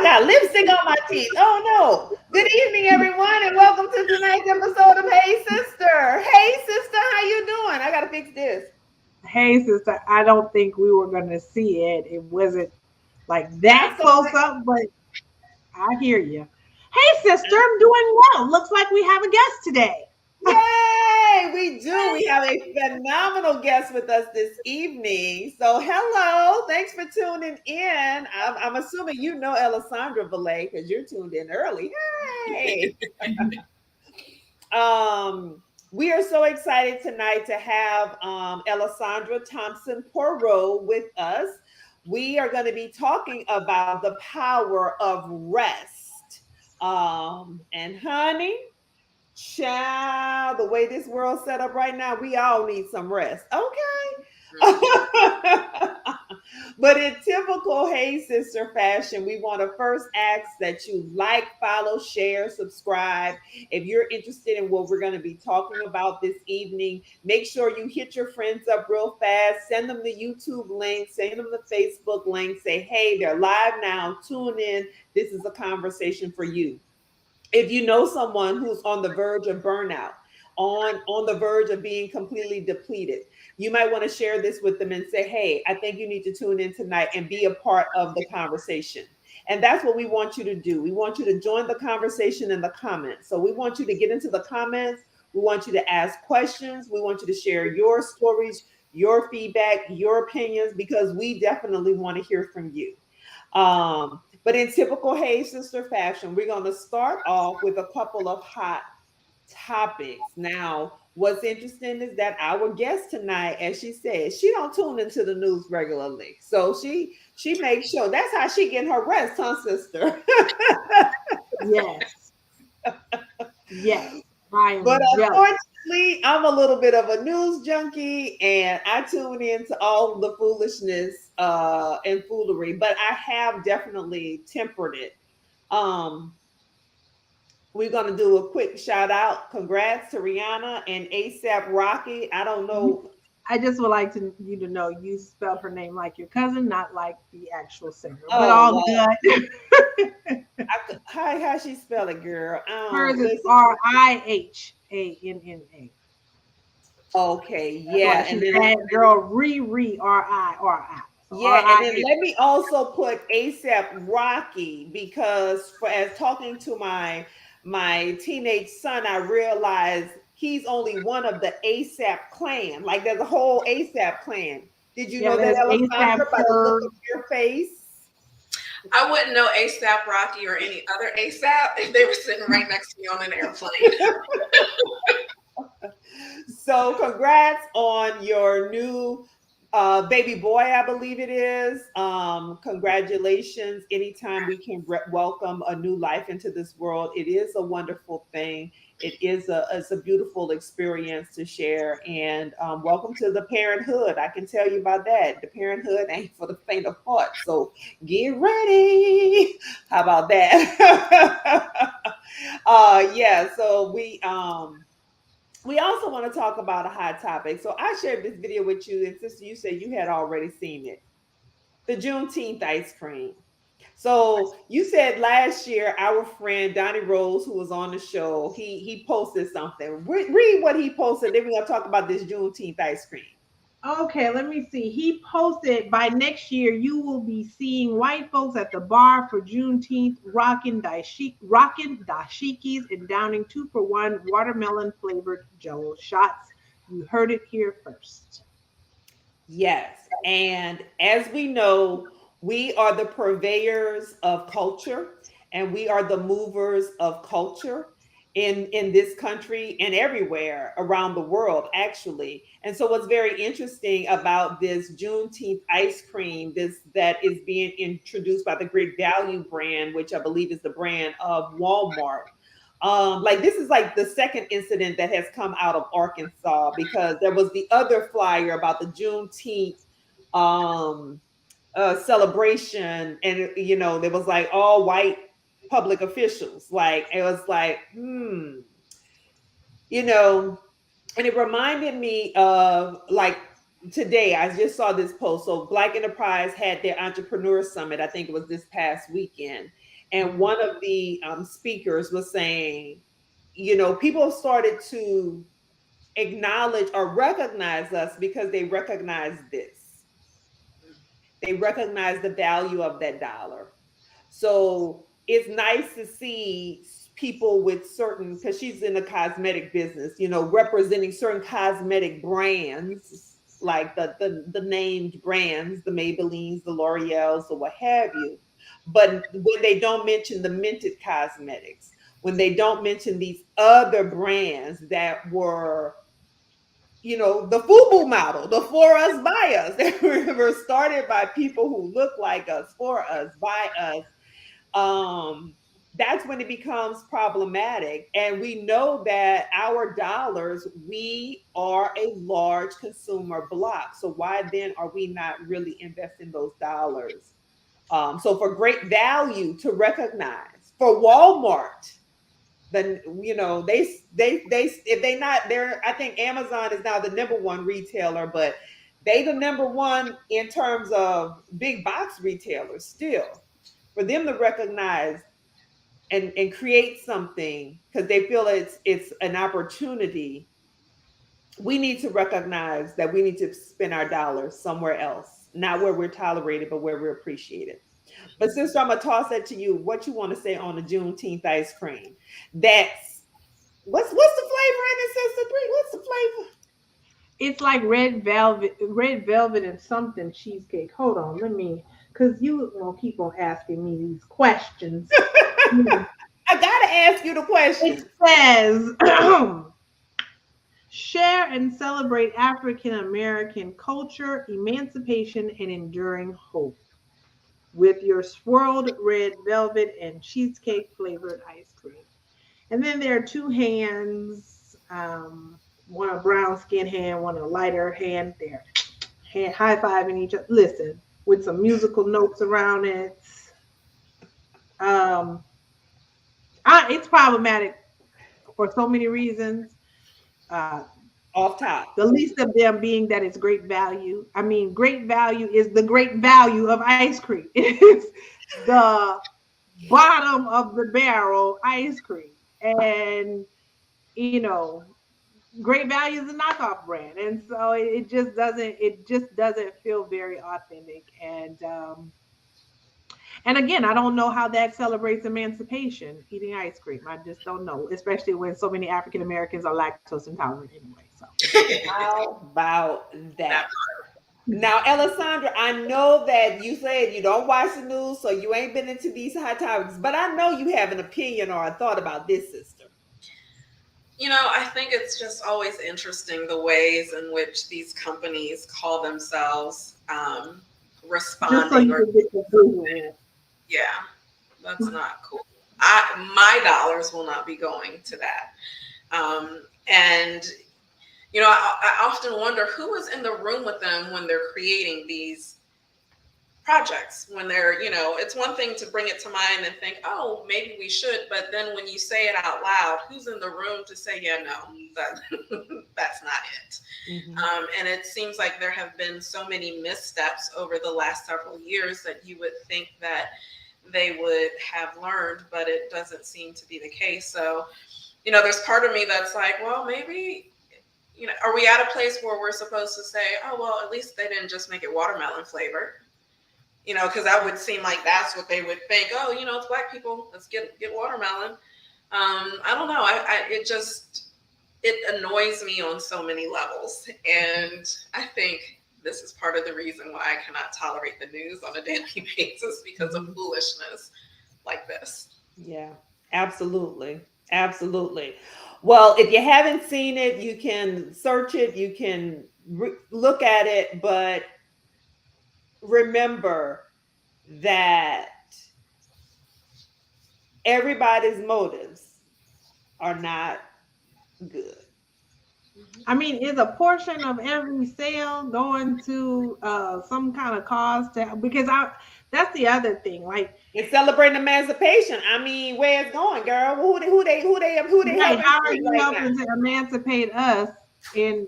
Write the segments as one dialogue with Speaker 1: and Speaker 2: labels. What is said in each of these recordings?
Speaker 1: got lipstick on my teeth. Oh no. Good evening, everyone, and welcome to tonight's episode of Hey Sister. Hey sister, how you doing? I gotta fix this.
Speaker 2: Hey, sister, I don't think we were going to see it. It wasn't like that
Speaker 1: That's all
Speaker 2: close
Speaker 1: right.
Speaker 2: up, but I hear you. Hey, sister, I'm doing well. Looks like we have a guest today.
Speaker 1: Yay! We do. We have a phenomenal guest with us this evening. So, hello. Thanks for tuning in. I'm assuming you know Alessandra Valet because you're tuned in early. Hey. We are so excited tonight to have Alessandra Thompson Poroj with us. We are going to be talking about the power of rest. And honey, child, the way this world's set up right now, we all need some rest. Okay. But in typical Hey Sister fashion, we want to first ask that you like, follow, share, subscribe. If you're interested in what we're going to be talking about this evening, make sure you hit your friends up real fast. Send them the YouTube link, send them the Facebook link. Say, hey, they're live now. Tune in. This is a conversation for you. If you know someone who's on the verge of burnout, on the verge of being completely depleted, you might want to share this with them and say, hey, I think you need to tune in tonight and be a part of the conversation. And that's what we want you to do. We want you to join the conversation in the comments. So we want you to get into the comments. We want you to ask questions. We want you to share your stories, your feedback, your opinions, because we definitely want to hear from you. But in typical Hey Sister fashion, we're going to start off with a couple of hot topics. Now, what's interesting is that our guest tonight, as she said, she don't tune into the news regularly. So she makes sure that's how she getting her rest, huh, sister?
Speaker 2: Yes, yes, I
Speaker 1: But
Speaker 2: am jealous.
Speaker 1: unfortunately, I'm a little bit of a news junkie and I tune into all the foolishness and foolery, but I have definitely tempered it. Um, we're gonna do a quick shout out. Congrats to Rihanna and ASAP Rocky. I don't know.
Speaker 2: I just would like you to know you spelled her name like your cousin, not like the actual singer, but
Speaker 1: Oh
Speaker 2: all
Speaker 1: well,
Speaker 2: good.
Speaker 1: how she spell it, girl?
Speaker 2: Hers is
Speaker 1: Listen.
Speaker 2: Rihanna.
Speaker 1: Okay,
Speaker 2: That's why
Speaker 1: yeah, and
Speaker 2: she's
Speaker 1: then
Speaker 2: that girl, Ri. So
Speaker 1: yeah, and then
Speaker 2: RIH.
Speaker 1: let me also put ASAP Rocky because for as talking to my teenage son, I realized he's only one of the ASAP clan. Like there's a whole ASAP clan. Did you
Speaker 2: Yeah,
Speaker 1: know that,
Speaker 2: there's ASAP
Speaker 1: Alessandra, by the look
Speaker 2: Ferg.
Speaker 1: of your face?
Speaker 3: I wouldn't know ASAP Rocky or any other ASAP if they were sitting right next to me on an airplane.
Speaker 1: So congrats on your new baby boy, I believe it is. Congratulations. Anytime we can welcome a new life into this world, it is a wonderful thing. It's a beautiful experience to share. And welcome to the parenthood. I can tell you about that. The parenthood ain't for the faint of heart. So get ready. How about that? Yeah, so we also want to talk about a hot topic. So I shared this video with you, and sister, you said you had already seen it. The Juneteenth ice cream. So you said last year our friend Donnie Rose, who was on the show, he posted something. Read what he posted. Then we're gonna talk about this Juneteenth ice cream.
Speaker 2: Okay, let me see. He posted by next year you will be seeing white folks at the bar for Juneteenth rocking dashikis and downing 2-for-1 watermelon flavored jello shots. You heard it here first.
Speaker 1: Yes. And as we know, we are the purveyors of culture and we are the movers of culture in this country and everywhere around the world, actually. And so what's very interesting about this Juneteenth ice cream, this that is being introduced by the Great Value brand, which I believe is the brand of Walmart. Like this is like the second incident that has come out of Arkansas because there was the other flyer about the Juneteenth um celebration, and you know there was like all white public officials. Like it was like, you know, and it reminded me of like today I just saw this post. So Black Enterprise had their entrepreneur summit. I think it was this past weekend. And one of the speakers was saying, you know, people started to acknowledge or recognize us because they recognize this. They recognize the value of that dollar. So it's nice to see people with certain, because she's in the cosmetic business, you know, representing certain cosmetic brands, like the named brands, the Maybellines, the L'Oreals, or what have you. But when they don't mention the minted cosmetics, when they don't mention these other brands that were, you know, the FUBU model, the for us, by us, that were started by people who look like us, for us, by us, that's when it becomes problematic. And we know that our dollars, we are a large consumer block. So why then are we not really investing those dollars? So for great value to recognize, for Walmart, then you know they if they not there, I think Amazon is now the number one retailer, but they the number one in terms of big box retailers still. For them to recognize and create something because they feel it's an opportunity, we need to recognize that we need to spend our dollars somewhere else, not where we're tolerated, but where we're appreciated. But sister, I'm gonna toss that to you. What you want to say on the Juneteenth ice cream? That's what's the flavor in it, sister? Three. What's the flavor?
Speaker 2: It's like red velvet and something cheesecake. Hold on, let me, because you will keep on asking me these questions.
Speaker 1: I gotta ask you the
Speaker 2: It
Speaker 1: question.
Speaker 2: says, share and celebrate African American culture, emancipation, and enduring hope with your swirled red velvet and cheesecake flavored ice cream. And then there are two hands, one a brown skin hand, one a lighter hand. They're hand high fiving each other. Listen, with some musical notes around it. Um, it's problematic for so many reasons. Uh,
Speaker 1: Off top.
Speaker 2: the least of them being that it's great value. I mean, great value is the great value of ice cream. It's the bottom of the barrel ice cream. And, you know, great value is a knockoff brand. And so it just doesn't feel very authentic. And again, I don't know how that celebrates emancipation, eating ice cream. I just don't know, especially when so many African Americans are lactose intolerant anyway. So
Speaker 1: How about that? Now, Alessandra, I know that you said you don't watch the news, so you ain't been into these hot topics, but I know you have an opinion or a thought about this, sister.
Speaker 3: You know, I think it's just always interesting the ways in which these companies call themselves
Speaker 2: just so
Speaker 3: responding
Speaker 2: you
Speaker 3: or
Speaker 2: can get the visual.
Speaker 3: yeah, that's not cool. My dollars will not be going to that. And you know, I often wonder who is in the room with them when they're creating these projects. When they're, you know, it's one thing to bring it to mind and think, oh, maybe we should, but then when you say it out loud, who's in the room to say, yeah, no, that that's not it.
Speaker 1: Mm-hmm.
Speaker 3: And it seems like there have been so many missteps over the last several years that you would think that they would have learned, but it doesn't seem to be the case. So, you know, there's part of me that's like, well, maybe, you know, are we at a place where we're supposed to say, oh, well, at least they didn't just make it watermelon flavored? You know, because that would seem like that's what they would think. Oh, you know, it's black people. Let's get watermelon. I don't know. It annoys me on so many levels, and I think this is part of the reason why I cannot tolerate the news on a daily basis because of foolishness like this.
Speaker 1: Yeah, absolutely. Absolutely. Well, if you haven't seen it, you can search it, you can look at it, but remember that everybody's motives are not good.
Speaker 2: I mean, is a portion of every sale going to some kind of cause to, because I that's the other thing. Like,
Speaker 1: It's celebrating emancipation. I mean, where it's going, girl? Who they
Speaker 2: right,
Speaker 1: helping
Speaker 2: how are
Speaker 1: free
Speaker 2: you
Speaker 1: right now?
Speaker 2: helping to emancipate us in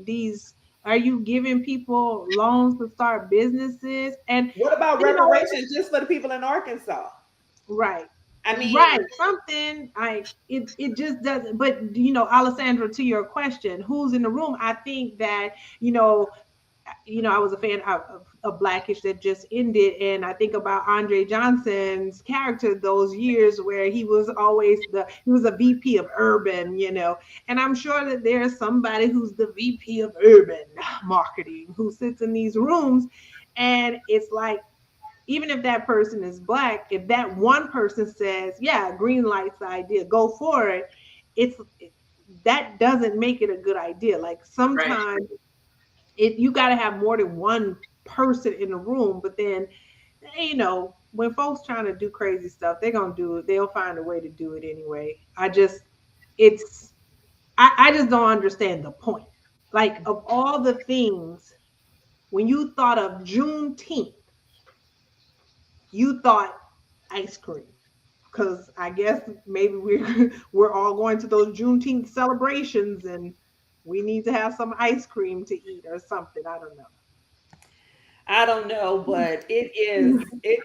Speaker 2: these, are you giving people loans to start businesses? And
Speaker 1: What about
Speaker 2: you know,
Speaker 1: reparations just for the people in Arkansas?
Speaker 2: Right.
Speaker 1: I
Speaker 2: Right.
Speaker 1: mean,
Speaker 2: Something it just doesn't, but Alessandra, to your question, who's in the room? I think that, you know, I was a fan of Blackish that just ended, and I think about Andre Johnson's character those years where he was always he was a VP of urban, and I'm sure that there's somebody who's the VP of urban marketing who sits in these rooms, and it's like, even if that person is Black, if that one person says, yeah, green light's the idea, go for it, it's that doesn't make it a good idea. Like,
Speaker 3: Right.
Speaker 2: sometimes you got to have more than one person in the room, but then, when folks trying to do crazy stuff, they're gonna do it, they'll find a way to do it anyway. It's I just don't understand the point. Like, of all the things, when you thought of Juneteenth, you thought ice cream, because I guess maybe we're all going to those Juneteenth celebrations, and we need to have some ice cream to eat or something. I don't
Speaker 1: I don't know, but
Speaker 2: know.
Speaker 1: it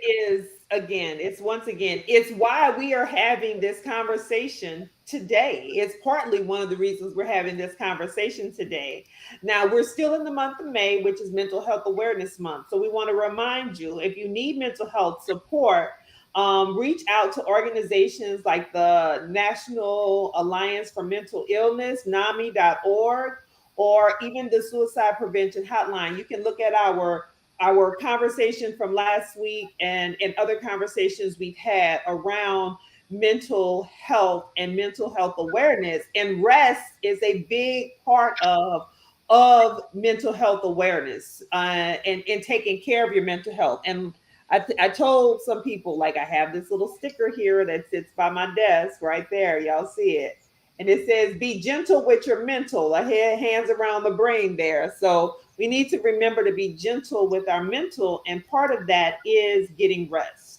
Speaker 1: is again, it's once again, it's why we are having this conversation today. It's partly one of the reasons we're having this conversation today. Now, we're still in the month of May, which is Mental Health Awareness Month. So we want to remind you, if you need mental health support, reach out to organizations like the National Alliance for Mental Illness, NAMI.org, or even the Suicide Prevention Hotline. You can look at our conversation from last week and other conversations we've had around mental health and mental health awareness. And rest is a big part of mental health awareness, and taking care of your mental health. And I told some people, like, I have this little sticker here that sits by my desk right there. Y'all see it? And it says, be gentle with your mental. I had hands around the brain there. So we need to remember to be gentle with our mental. And part of that is getting rest.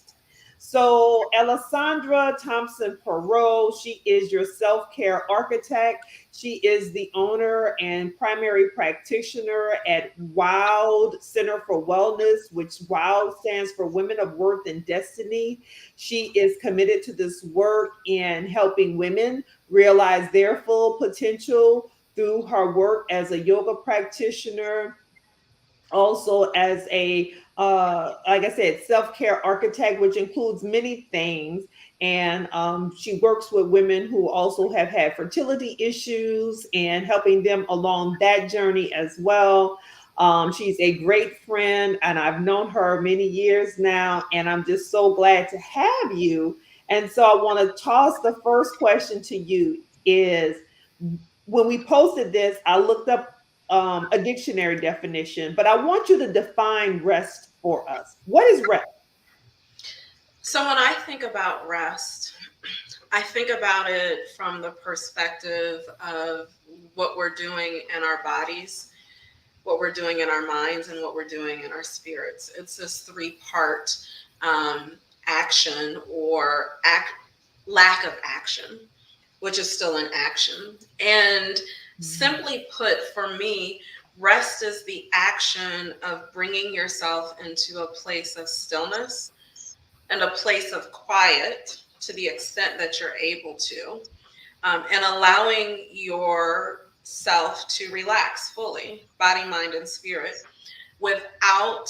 Speaker 1: So Alessandra Thompson Poroj, she is your self-care architect. She is the owner and primary practitioner at WILD Center for Wellness, which WILD stands for Women of Worth and Destiny. She is committed to this work in helping women realize their full potential through her work as a yoga practitioner, also as a like I said, self-care architect, which includes many things. And she works with women who also have had fertility issues and helping them along that journey as well. She's a great friend, and I've known her many years now, and I'm just so glad to have you. And so I want to toss the first question to you is, when we posted this, I looked up a dictionary definition, but I want you to define rest for us. What is rest?
Speaker 3: So when I think about rest, I think about it from the perspective of what we're doing in our bodies, what we're doing in our minds, and what we're doing in our spirits. It's this three-part action or lack of action, which is still an action. And simply put, for me, rest is the action of bringing yourself into a place of stillness and a place of quiet to the extent that you're able to, and allowing yourself to relax fully, body, mind, and spirit, without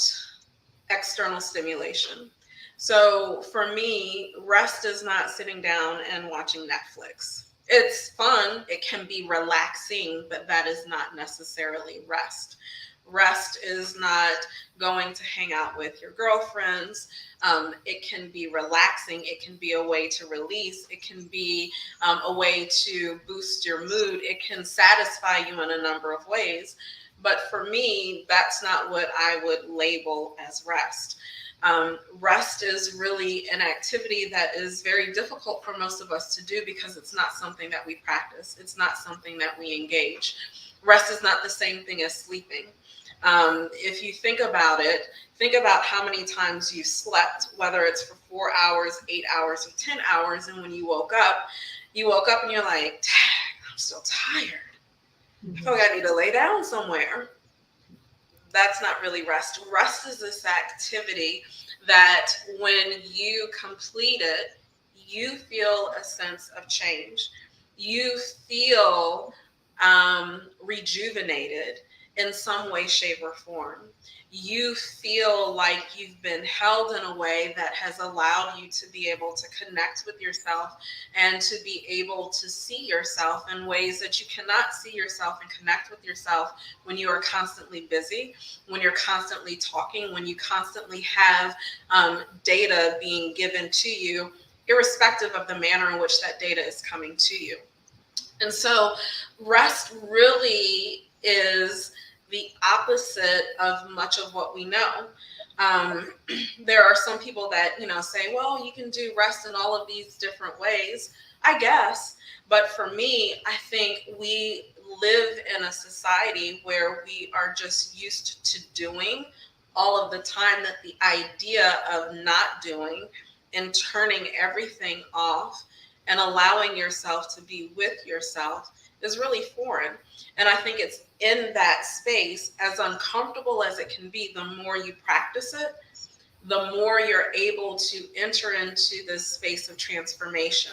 Speaker 3: external stimulation. So for me, rest is not sitting down and watching Netflix. It's fun, it can be relaxing, but that is not necessarily rest. Rest is not going to hang out with your girlfriends. It can be relaxing. It can be a way to release. It can be a way to boost your mood. It can satisfy you in a number of ways. But for me, that's not what I would label as rest. Rest is really an activity that is very difficult for most of us to do because it's not something that we practice. It's not something that we engage. Rest is not the same thing as sleeping. If you think about it, think about how many times you slept, whether it's for 4 hours, 8 hours, or 10 hours. And when you woke up and you're like, dang, I'm still tired. I feel like I need to lay down somewhere. That's not really rest. Rest is this activity that when you complete it, you feel a sense of change. You feel rejuvenated in some way, shape, or form. You feel like you've been held in a way that has allowed you to be able to connect with yourself and to be able to see yourself in ways that you cannot see yourself and connect with yourself when you are constantly busy, when you're constantly talking, when you constantly have data being given to you, irrespective of the manner in which that data is coming to you. And so rest really is the opposite of much of what we know. Um, there are some people that, say, well, you can do rest in all of these different ways, I guess. But for me, I think we live in a society where we are just used to doing all of the time, that the idea of not doing and turning everything off and allowing yourself to be with yourself is really foreign. And I think it's in that space, as uncomfortable as it can be, the more you practice it, the more you're able to enter into this space of transformation.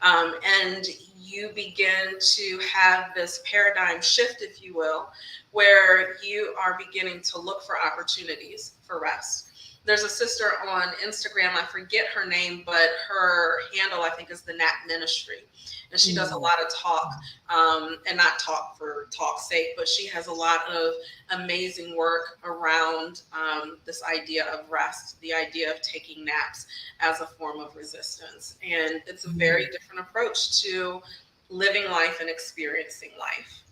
Speaker 3: And you begin to have this paradigm shift, if you will, where you are beginning to look for opportunities for rest. There's a sister on Instagram, I forget her name, but her handle, I think, is the Nap Ministry. And she does a lot of talk, and not talk for talk's sake, but she has a lot of amazing work around this idea of rest, the idea of taking naps as a form of resistance. And it's a very different approach to living life and experiencing life.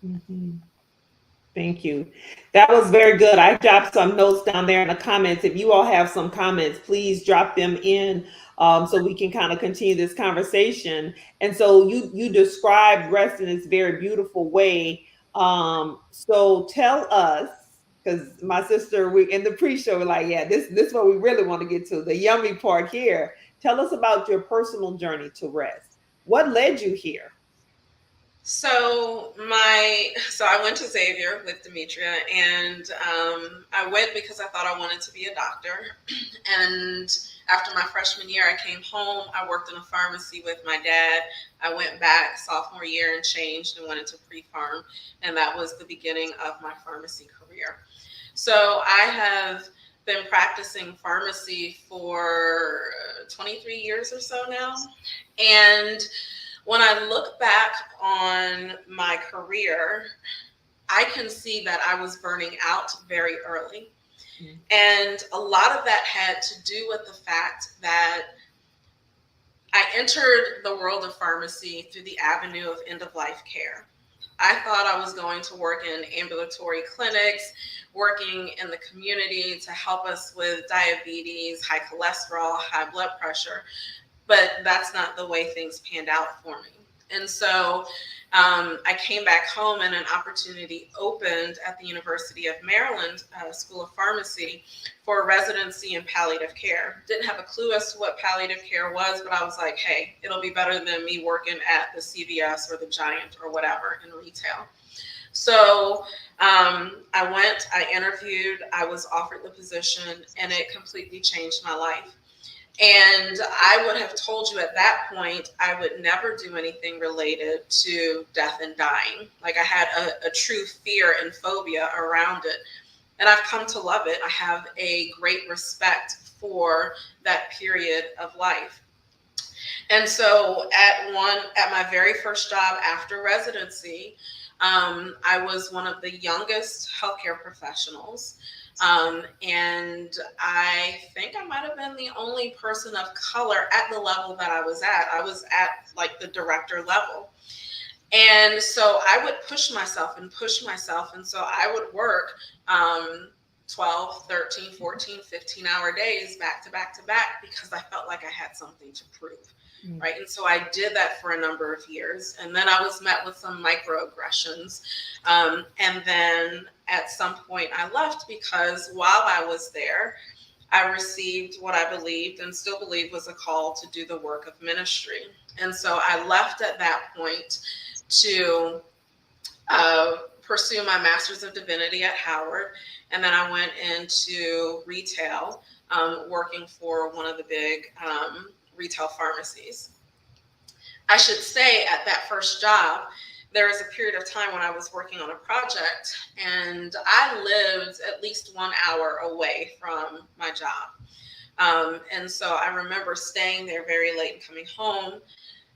Speaker 1: Mhm. Thank you. That was very good. I dropped some notes down there in the comments. If you all have some comments, please drop them in, so we can kind of continue this conversation. And so you described rest in this very beautiful way. So tell us, because my sister, we in the pre-show, we're like, yeah, this is what we really want to get to, the yummy part here. Tell us about your personal journey to rest. What led you here?
Speaker 3: So I went to Xavier with Demetria, and I went because I thought I wanted to be a doctor. And after my freshman year, I came home. I worked in a pharmacy with my dad. I went back sophomore year and changed and went into pre-pharm, and that was the beginning of my pharmacy career. So I have been practicing pharmacy for 23 years or so now, and when I look back on my career, I can see that I was burning out very early. And a lot of that had to do with the fact that I entered the world of pharmacy through the avenue of end of life care. I thought I was going to work in ambulatory clinics, working in the community to help us with diabetes, high cholesterol, high blood pressure, but that's not the way things panned out for me. And so I came back home, and an opportunity opened at the University of Maryland School of Pharmacy for a residency in palliative care. Didn't have a clue as to what palliative care was, but I was like, hey, it'll be better than me working at the CVS or the Giant or whatever in retail. So I went, I interviewed, I was offered the position, and it completely changed my life. And I would have told you at that point, I would never do anything related to death and dying. Like, I had a true fear and phobia around it. And I've come to love it. I have a great respect for that period of life. And so at my very first job after residency, I was one of the youngest healthcare professionals. And I think I might have been the only person of color at the level that I was at. I was at like the director level. And so I would push myself and push myself. And so I would work 12, 13, 14, 15-hour days back to back to back because I felt like I had something to prove. Right. And so I did that for a number of years. And then I was met with some microaggressions. And then at some point I left because while I was there, I received what I believed and still believe was a call to do the work of ministry. And so I left at that point to pursue my Master's of Divinity at Howard. And then I went into retail, working for one of the big retail pharmacies. I should say at that first job, there was a period of time when I was working on a project and I lived at least 1 hour away from my job. And so I remember staying there very late and coming home.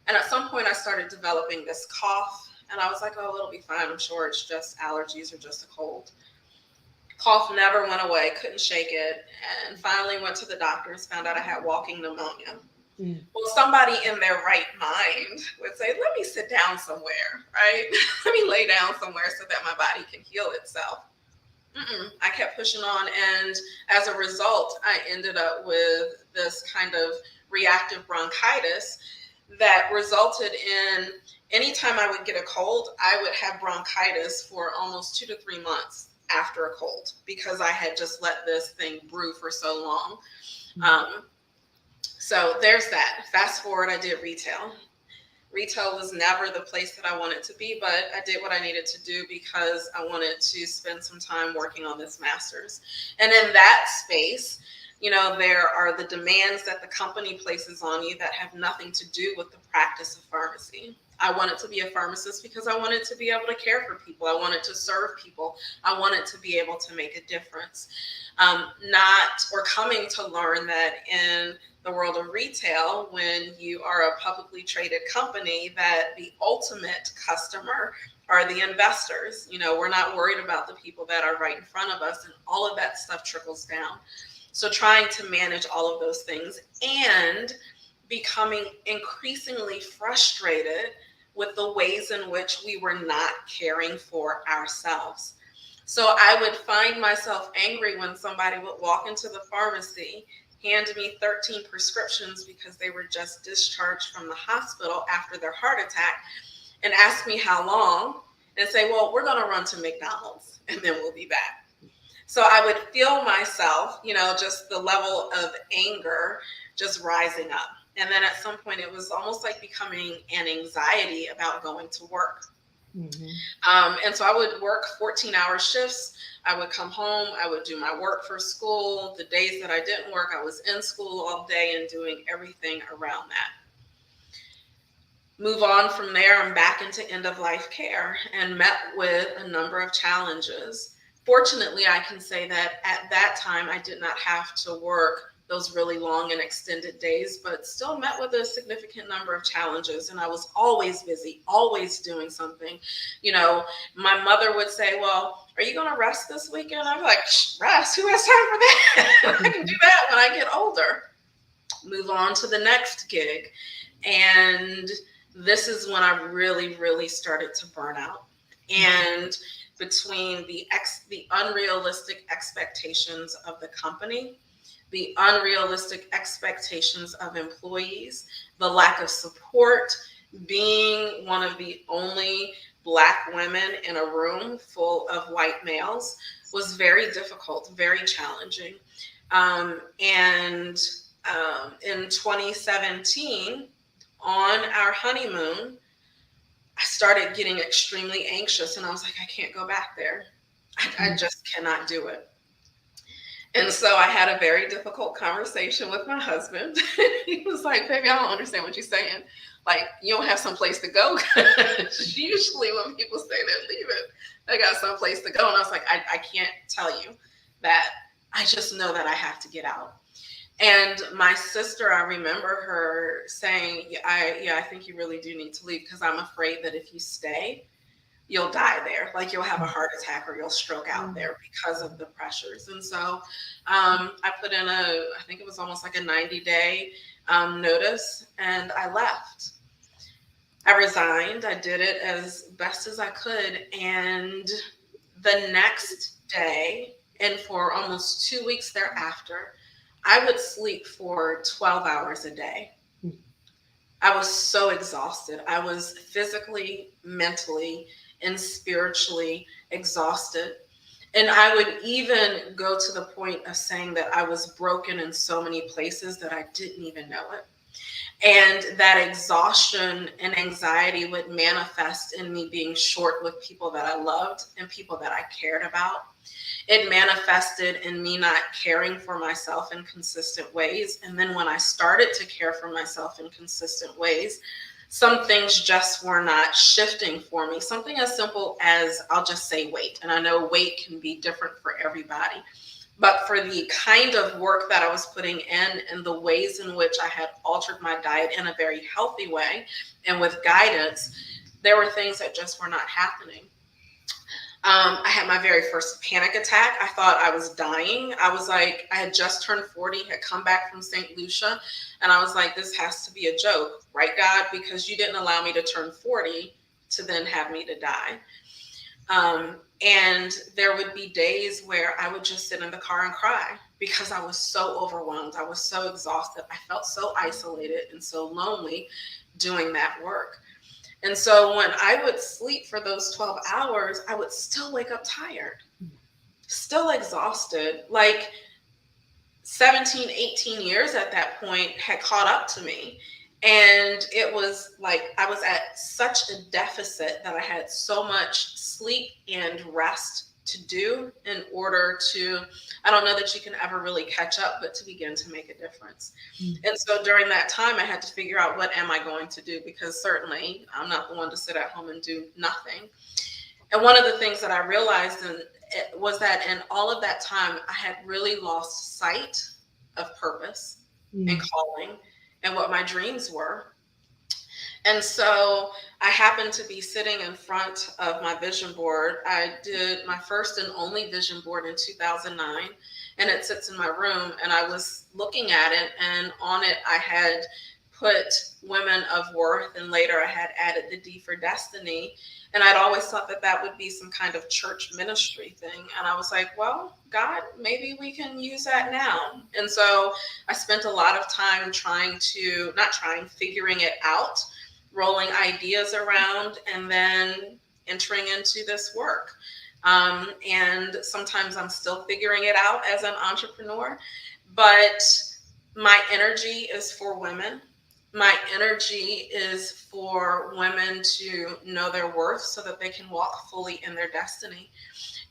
Speaker 3: And at some point I started developing this cough and I was like, oh, it'll be fine. I'm sure it's just allergies or just a cold. Cough never went away, couldn't shake it. And finally went to the doctors, found out I had walking pneumonia. Well, somebody in their right mind would say, let me sit down somewhere, right? Let me lay down somewhere so that my body can heal itself. I kept pushing on. And as a result, I ended up with this kind of reactive bronchitis that resulted in anytime I would get a cold, I would have bronchitis for almost 2 to 3 months after a cold because I had just let this thing brew for so long. So there's that. Fast forward, I did retail. Retail was never the place that I wanted to be, but I did what I needed to do because I wanted to spend some time working on this master's. And in that space, you know, there are the demands that the company places on you that have nothing to do with the practice of pharmacy. I wanted to be a pharmacist because I wanted to be able to care for people. I wanted to serve people. I wanted to be able to make a difference. Coming to learn that in the world of retail, when you are a publicly traded company, that the ultimate customer are the investors. You know, we're not worried about the people that are right in front of us, and all of that stuff trickles down. So trying to manage all of those things and becoming increasingly frustrated with the ways in which we were not caring for ourselves. So I would find myself angry when somebody would walk into the pharmacy, hand me 13 prescriptions because they were just discharged from the hospital after their heart attack, and ask me how long, and say, well, we're going to run to McDonald's and then we'll be back. So I would feel myself, you know, just the level of anger just rising up. And then at some point it was almost like becoming an anxiety about going to work. And so I would work 14-hour shifts. I would come home. I would do my work for school. The days that I didn't work, I was in school all day and doing everything around that. Move on from there, I'm back into end-of-life care and met with a number of challenges. Fortunately, I can say that at that time, I did not have to work those really long and extended days, but still met with a significant number of challenges. And I was always busy, always doing something. You know, my mother would say, well, are you going to rest this weekend? I'm like, rest? Who has time for that? I can do that when I get older. Move on to the next gig. And this is when I really, really started to burn out. And between the unrealistic expectations of the company, the unrealistic expectations of employees, the lack of support, being one of the only Black women in a room full of white males was very difficult, very challenging. In 2017, on our honeymoon, I started getting extremely anxious and I was like, I can't go back there. I just cannot do it. And so I had a very difficult conversation with my husband. He was like, baby, I don't understand what you're saying. Like, you don't have someplace to go. Usually when people say they're leaving, they got someplace to go. And I was like, I can't tell you that. I just know that I have to get out. And my sister, I remember her saying, I think you really do need to leave because I'm afraid that if you stay, you'll die there. Like you'll have a heart attack or you'll stroke out there because of the pressures. And so I put in I think it was almost like a 90-day notice, and I left. I resigned. I did it as best as I could. And the next day, and for almost 2 weeks thereafter, I would sleep for 12 hours a day. I was so exhausted. I was physically, mentally, and spiritually exhausted. And I would even go to the point of saying that I was broken in so many places that I didn't even know it. And that exhaustion and anxiety would manifest in me being short with people that I loved and people that I cared about. It manifested in me not caring for myself in consistent ways. And then when I started to care for myself in consistent ways, some things just were not shifting for me. Something as simple as, I'll just say, weight. And I know weight can be different for everybody. But for the kind of work that I was putting in and the ways in which I had altered my diet in a very healthy way and with guidance, there were things that just were not happening. I had my very first panic attack. I thought I was dying. I was like, I had just turned 40, had come back from St. Lucia, and I was like, this has to be a joke, right, God? Because you didn't allow me to turn 40 to then have me to die. And there would be days where I would just sit in the car and cry because I was so overwhelmed. I was so exhausted. I felt so isolated and so lonely doing that work. And so when I would sleep for those 12 hours, I would still wake up tired, still exhausted. Like 17, 18 years at that point had caught up to me. And it was like I was at such a deficit that I had so much sleep and rest to do in order to, I don't know that you can ever really catch up, but to begin to make a difference. And so during that time, I had to figure out, what am I going to do? Because certainly I'm not the one to sit at home and do nothing. And one of the things that I realized was that in all of that time, I had really lost sight of purpose and calling and what my dreams were. And so I happened to be sitting in front of my vision board. I did my first and only vision board in 2009, and it sits in my room. And I was looking at it, and on it, I had put women of worth, and later I had added the D for destiny. And I'd always thought that that would be some kind of church ministry thing. And I was like, well, God, maybe we can use that now. And so I spent a lot of time figuring it out, rolling ideas around, and then entering into this work. And sometimes I'm still figuring it out as an entrepreneur, but my energy is for women. My energy is for women to know their worth so that they can walk fully in their destiny.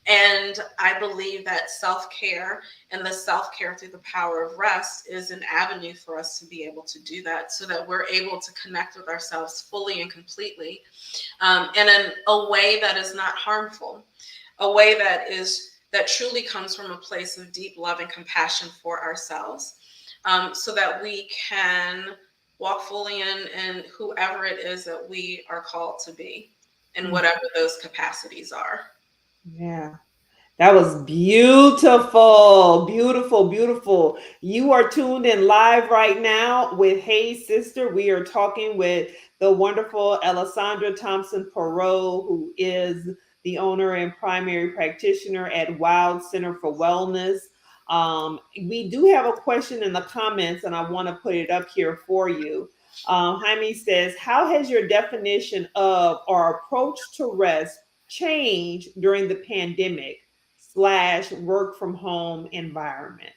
Speaker 3: And I believe that self-care and the self-care through the power of rest is an avenue for us to be able to do that, so that we're able to connect with ourselves fully and completely, and in a way that is not harmful, a way that truly comes from a place of deep love and compassion for ourselves, so that we can walk fully in whoever it is that we are called to be, and whatever those capacities are.
Speaker 1: Yeah. That was beautiful, beautiful, beautiful. You are tuned in live right now with Hey Sister. We are talking with the wonderful Alessandra Thompson Poroj, who is the owner and primary practitioner at Wild Center for Wellness. We do have a question in the comments, and I want to put it up here for you. Jaime says, how has your definition of or approach to rest changed during the pandemic / work from home environment?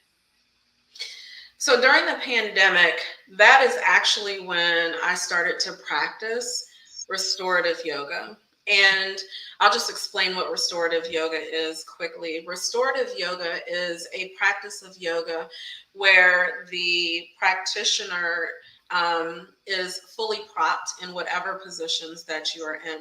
Speaker 3: So during the pandemic, that is actually when I started to practice restorative yoga. And I'll just explain what restorative yoga is quickly. Restorative yoga is a practice of yoga where the practitioner is fully propped in whatever positions that you are in.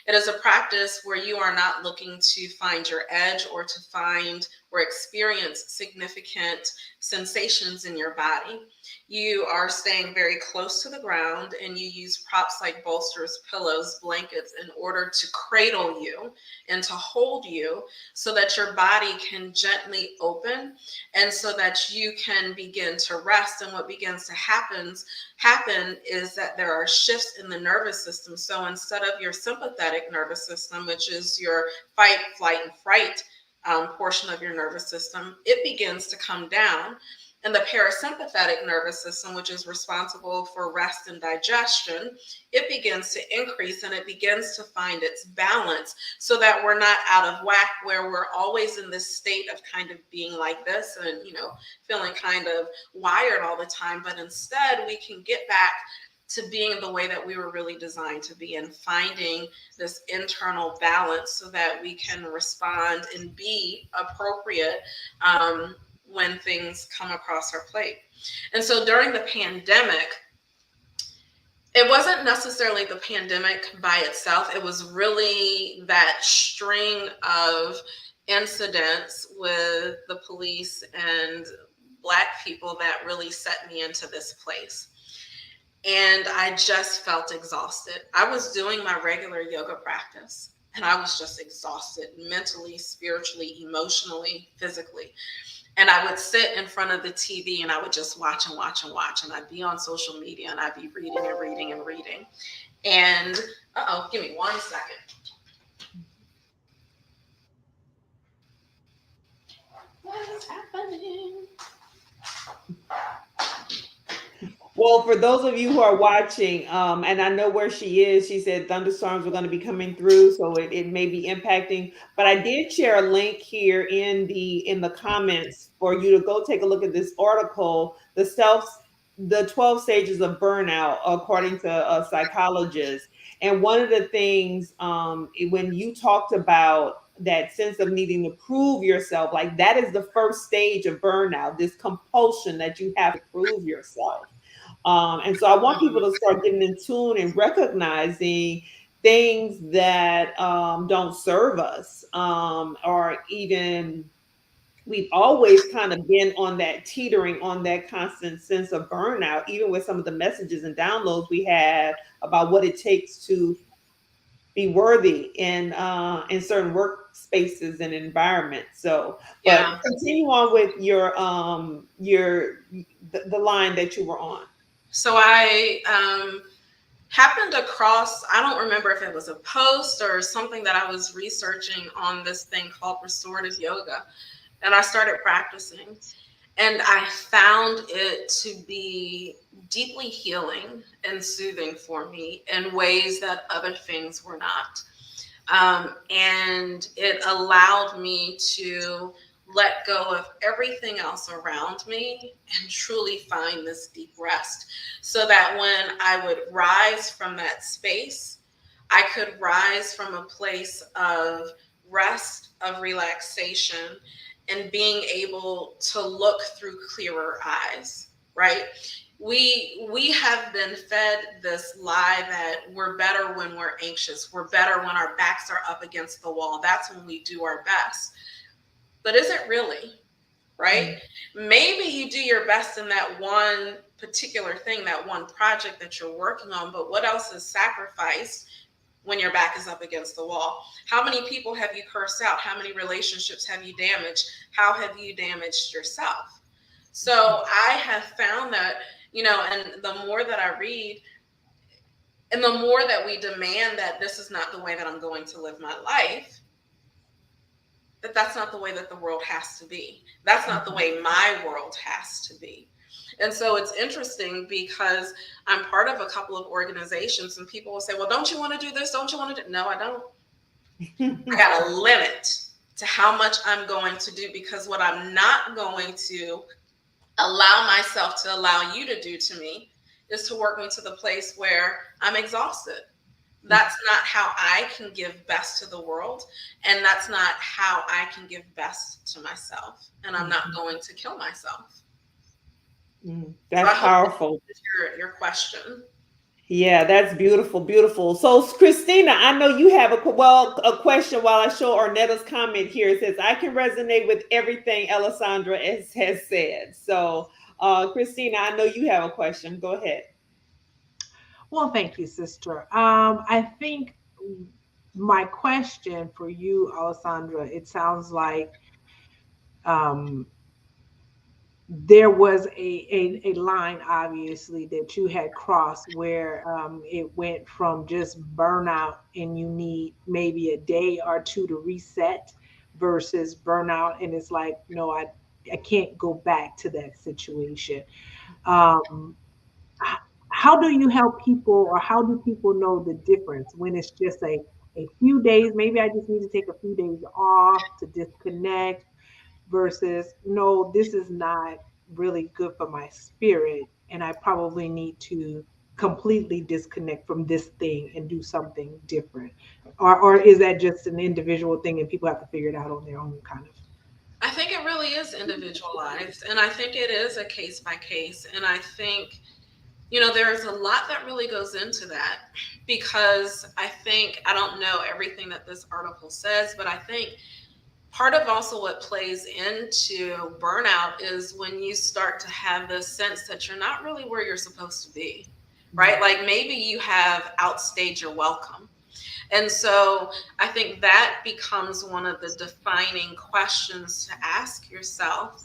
Speaker 3: It is a practice where you are not looking to find your edge or to find or experience significant sensations in your body. You are staying very close to the ground, and you use props like bolsters, pillows, blankets in order to cradle you and to hold you so that your body can gently open and so that you can begin to rest. And what begins to happen is that there are shifts in the nervous system. So instead of your sympathetic nervous system, which is your fight, flight, and fright portion of your nervous system, it begins to come down. And the parasympathetic nervous system, which is responsible for rest and digestion, it begins to increase and it begins to find its balance so that we're not out of whack, where we're always in this state of kind of being like this and, feeling kind of wired all the time. But instead, we can get back to being the way that we were really designed to be, and finding this internal balance so that we can respond and be appropriate when things come across our plate. And so during the pandemic, it wasn't necessarily the pandemic by itself. It was really that string of incidents with the police and Black people that really set me into this place. And I just felt exhausted. I was doing my regular yoga practice and I was just exhausted mentally, spiritually, emotionally, physically. And I would sit in front of the TV and I would just watch and watch and watch. And I'd be on social media and I'd be reading and reading and reading. And, give me 1 second. What is happening?
Speaker 1: Well, for those of you who are watching, and I know where she is, she said thunderstorms are going to be coming through, so it may be impacting. But I did share a link here in the comments for you to go take a look at this article, the 12 stages of burnout, according to a psychologist. And one of the things, when you talked about that sense of needing to prove yourself, like that is the first stage of burnout, this compulsion that you have to prove yourself. And so I want people to start getting in tune and recognizing things that don't serve us, or even we've always kind of been on that teetering on that constant sense of burnout, even with some of the messages and downloads we had about what it takes to be worthy in certain workspaces and environments. So, but
Speaker 3: Yeah.
Speaker 1: continue on with the line that you were on.
Speaker 3: So I happened across, I don't remember if it was a post or something that I was researching on this thing called restorative yoga. And I started practicing. And I found it to be deeply healing and soothing for me in ways that other things were not. And it allowed me to let go of everything else around me and truly find this deep rest, so that when I would rise from that space, I could rise from a place of rest, of relaxation, and being able to look through clearer eyes, right? We have been fed this lie that we're better when we're anxious. We're better when our backs are up against the wall. That's when we do our best. But is it really, right? Maybe you do your best in that one particular thing, that one project that you're working on, but what else is sacrificed when your back is up against the wall? How many people have you cursed out? How many relationships have you damaged? How have you damaged yourself? So I have found that, and the more that I read and the more that we demand that this is not the way that I'm going to live my life, that's not the way that the world has to be. That's not the way my world has to be. And so it's interesting because I'm part of a couple of organizations and people will say, well, don't you want to do this? Don't you want to do? No, I don't. I got a limit to how much I'm going to do, because what I'm not going to allow myself to allow you to do to me is to work me to the place where I'm exhausted. That's not how I can give best to the world. And that's not how I can give best to myself. And I'm not going to kill myself.
Speaker 1: That's
Speaker 3: so
Speaker 1: powerful.
Speaker 3: Your question.
Speaker 1: Yeah, that's beautiful, beautiful. So, Christina, I know you have a question while I show Ornetta's comment here. It says, I can resonate with everything Alessandra has said. So, Christina, I know you have a question. Go ahead.
Speaker 2: Well, thank you, sister. I think my question for you, Alessandra, it sounds like um, there was a line, obviously, that you had crossed where it went from just burnout and you need maybe a day or two to reset versus burnout. And it's like, no, I can't go back to that situation. Um, how do you help people, or how do people know the difference when it's just a few days? Maybe I just need to take a few days off to disconnect versus no, this is not really good for my spirit. And I probably need to completely disconnect from this thing and do something different. Or is that just an individual thing and people have to figure it out on their own kind of?
Speaker 3: I think it really is individualized, and I think it is a case by case. And I think, there's a lot that really goes into that, because I think, I don't know everything that this article says, but I think part of also what plays into burnout is when you start to have this sense that you're not really where you're supposed to be, right? Like maybe you have outstayed your welcome. And so I think that becomes one of the defining questions to ask yourself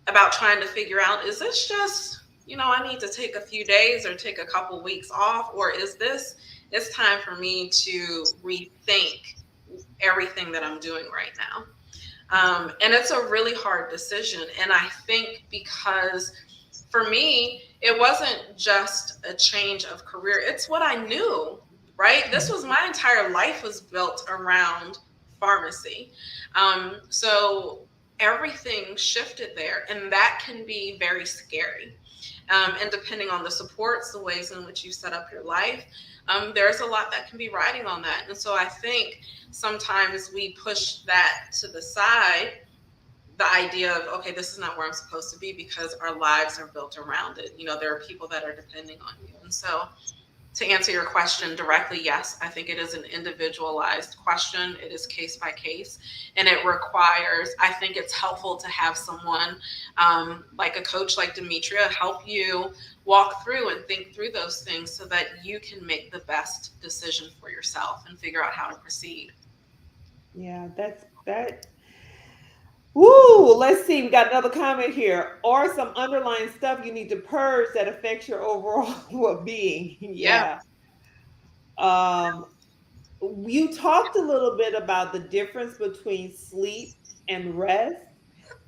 Speaker 3: about trying to figure out, is this just, I need to take a few days or take a couple weeks off, or is this, it's time for me to rethink everything that I'm doing right now. And it's a really hard decision. And I think because for me, it wasn't just a change of career, it's what I knew, right? This was my entire life was built around pharmacy. So everything shifted there, and that can be very scary. And depending on the supports, the ways in which you set up your life, there's a lot that can be riding on that. And so I think sometimes we push that to the side, the idea of, okay, this is not where I'm supposed to be, because our lives are built around it. There are people that are depending on you. And so to answer your question directly, yes, I think it is an individualized question. It is case by case, and it requires, I think it's helpful to have someone like a coach like Demetria help you walk through and think through those things so that you can make the best decision for yourself and figure out how to proceed.
Speaker 1: Yeah, that's that. Woo, let's see. We got another comment here. Or some underlying stuff you need to purge that affects your overall well-being.
Speaker 3: Yeah.
Speaker 1: Yeah. Um, you talked a little bit about the difference between sleep and rest.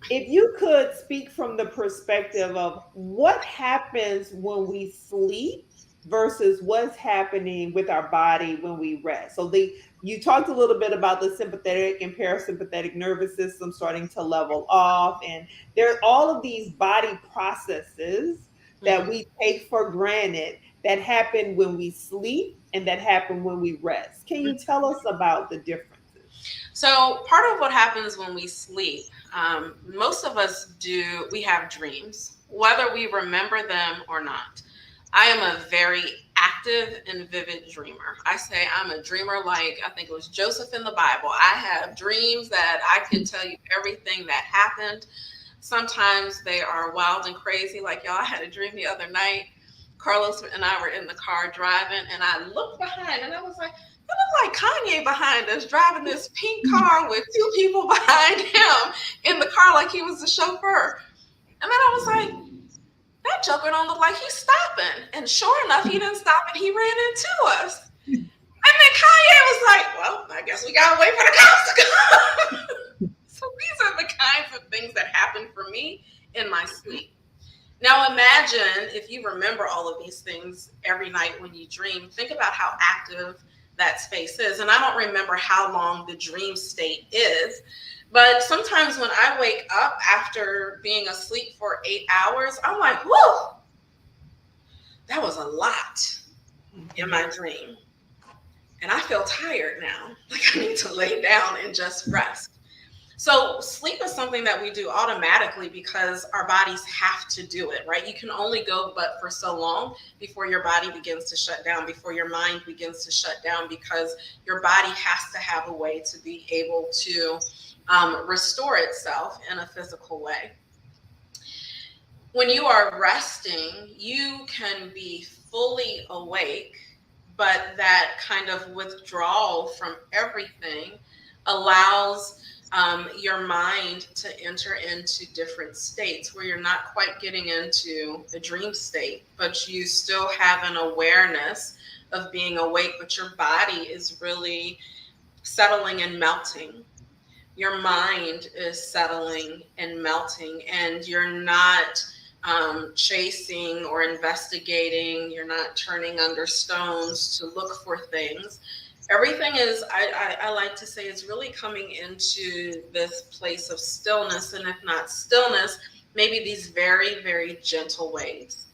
Speaker 1: If you could speak from the perspective of what happens when we sleep versus what's happening with our body when we rest. So you talked a little bit about the sympathetic and parasympathetic nervous system starting to level off, and there are all of these body processes that
Speaker 3: Mhm.
Speaker 1: we take for granted that happen when we sleep and that happen when we rest. Can you tell us about the differences?
Speaker 3: So part of what happens when we sleep, most of us we have dreams, whether we remember them or not. I am a very active and vivid dreamer. I say I'm a dreamer like, I think it was Joseph in the Bible. I have dreams that I can tell you everything that happened. Sometimes they are wild and crazy. Like, y'all, I had a dream the other night. Carlos and I were in the car driving, and I looked behind and I was like, like Kanye behind us driving this pink car with two people behind him in the car like he was the chauffeur. And then I was like, that Joker don't look like he's stopping. And sure enough, he didn't stop and he ran into us. And then Kanye was like, well, I guess we gotta wait for the cops to come. So these are the kinds of things that happen for me in my sleep. Now imagine if you remember all of these things every night when you dream, think about how active that space is. And I don't remember how long the dream state is, but sometimes when I wake up after being asleep for 8 hours, I'm like, whoa, that was a lot in my dream. And I feel tired now. Like I need to lay down and just rest. So sleep is something that we do automatically because our bodies have to do it, right? You can only go but for so long before your body begins to shut down, before your mind begins to shut down, because your body has to have a way to be able to restore itself in a physical way. When you are resting, you can be fully awake, but that kind of withdrawal from everything allows your mind to enter into different states where you're not quite getting into a dream state, but you still have an awareness of being awake, but your body is really settling and melting. your mind is settling and melting, and you're not chasing or investigating, you're not turning under stones to look for things. Everything is, I like to say, is really coming into this place of stillness, and if not stillness, maybe these very, very gentle waves,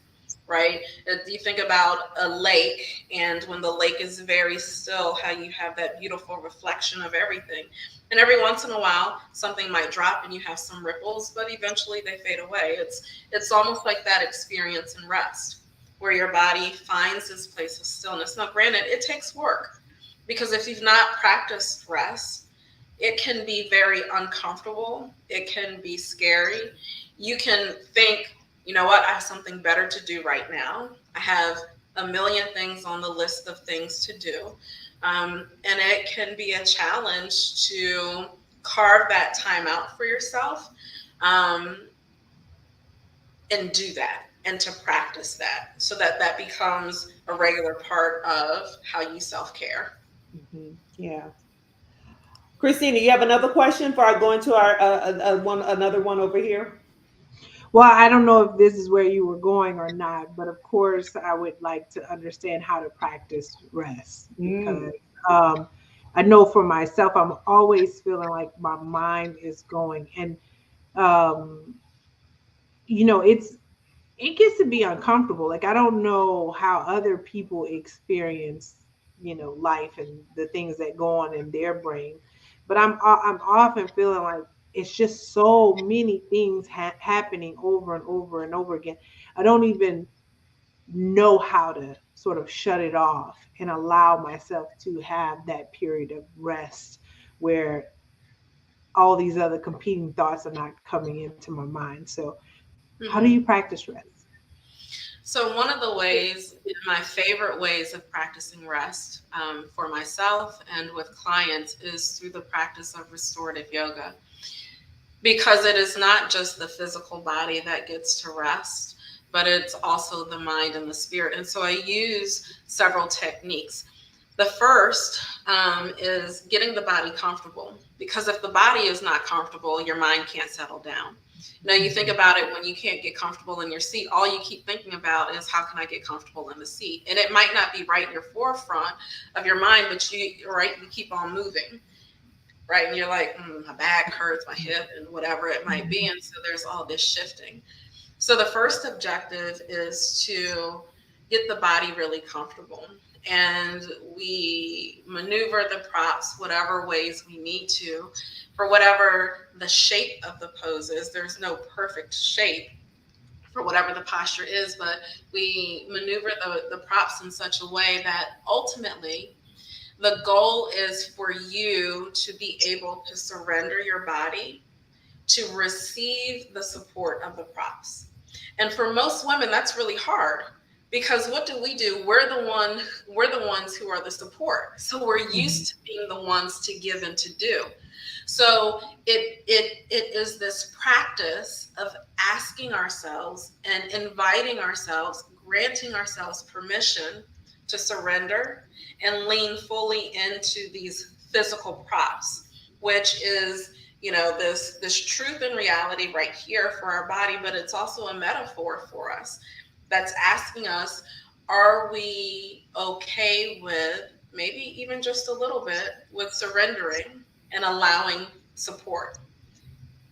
Speaker 3: right? If you think about a lake, and when the lake is very still, how you have that beautiful reflection of everything. And every once in a while, something might drop and you have some ripples, but eventually they fade away. It's almost like that experience in rest, where your body finds this place of stillness. Now, granted, it takes work, because if you've not practiced rest, it can be very uncomfortable. It can be scary. You can think, you know what, I have something better to do right now. I have a million things on the list of things to do. And it can be a challenge to carve that time out for yourself, um, and do that, and to practice that, so that that becomes a regular part of how you self care.
Speaker 1: Yeah. Christina, you have another question before I go into our another one over here?
Speaker 2: Well, I don't know if this is where you were going or not, but of course, I would like to understand how to practice rest because
Speaker 1: Mm.
Speaker 2: um, I know for myself, I'm always feeling like my mind is going, and um, it's it gets to be uncomfortable. Like I don't know how other people experience, life and the things that go on in their brain, but I'm often feeling like it's just so many things happening over and over and over again. I don't even know how to sort of shut it off and allow myself to have that period of rest where all these other competing thoughts are not coming into my mind. So, how do you
Speaker 3: Mhm.
Speaker 2: practice rest?
Speaker 3: So, one of the ways, my favorite ways of practicing rest, for myself and with clients, is through the practice of restorative yoga, because it is not just the physical body that gets to rest, but it's also the mind and the spirit. And so I use several techniques. The first is getting the body comfortable, because if the body is not comfortable, your mind can't settle down. Now, you think about it, when you can't get comfortable in your seat, all you keep thinking about is, how can I get comfortable in the seat? And it might not be right in your forefront of your mind, but you keep on moving, right? And you're like, my back hurts, my hip, and whatever it might be. And so there's all this shifting. So the first objective is to get the body really comfortable. And we maneuver the props whatever ways we need to, for whatever the shape of the pose is. There's no perfect shape for whatever the posture is, but we maneuver the props in such a way that ultimately the goal is for you to be able to surrender your body to receive the support of the props. And for most women, that's really hard, because what do? We're the ones who are the support. So we're used to being the ones to give and to do. So it is this practice of asking ourselves and inviting ourselves, granting ourselves permission to surrender and lean fully into these physical props, which is, this truth and reality right here for our body, but it's also a metaphor for us that's asking us, are we okay with, maybe even just a little bit, with surrendering and allowing support?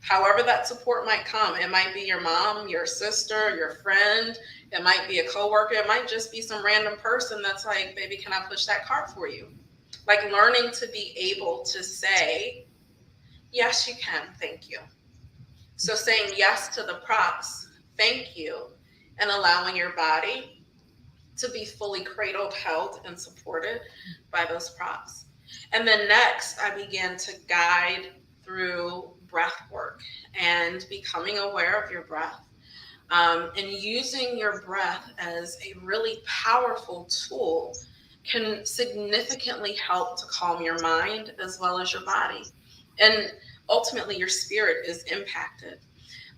Speaker 3: However that support might come. It might be your mom, your sister, your friend. It might be a coworker. It might just be some random person that's like, baby, can I push that cart for you? Like, learning to be able to say, yes, you can, thank you. So saying yes to the props, thank you, and allowing your body to be fully cradled, held, and supported by those props. And then next, I began to guide through breath work and becoming aware of your breath, and using your breath as a really powerful tool can significantly help to calm your mind as well as your body. And ultimately, your spirit is impacted.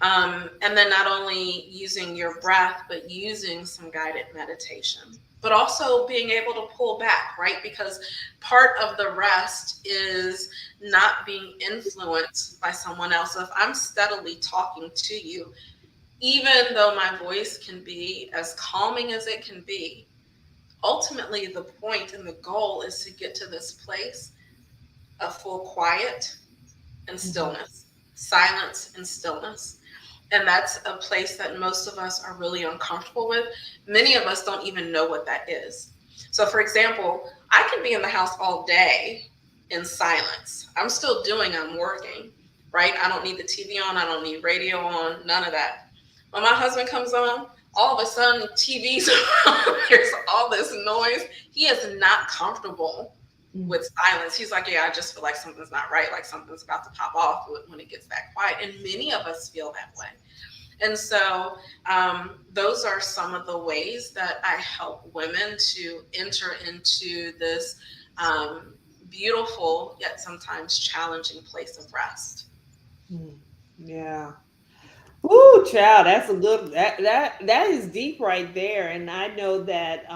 Speaker 3: And then not only using your breath, but using some guided meditation, but also being able to pull back, right? Because part of the rest is not being influenced by someone else. So if I'm steadily talking to you, even though my voice can be as calming as it can be, ultimately the point and the goal is to get to this place of full quiet and stillness, silence and stillness. And that's a place that most of us are really uncomfortable with. Many of us don't even know what that is. So, for example, I can be in the house all day in silence. I'm working, right? I don't need the TV on, I don't need radio on, none of that. When my husband comes on, all of a sudden, TV's on, there's all this noise. He is not comfortable with silence. He's like, yeah, I just feel like something's not right, like something's about to pop off when it gets that quiet. And many of us feel that way. And so those are some of the ways that I help women to enter into this beautiful yet sometimes challenging place of rest.
Speaker 1: Yeah. Ooh, child, that's a good that is deep right there. And I know that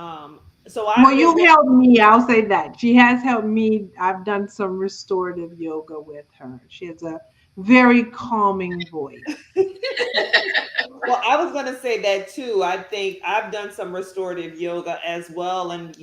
Speaker 1: so
Speaker 2: Well,
Speaker 1: I've been
Speaker 2: you've helped me. I'll say that. She has helped me. I've done some restorative yoga with her. She has a very calming voice.
Speaker 1: well, I was going to say that too. I think I've done some restorative yoga as well, and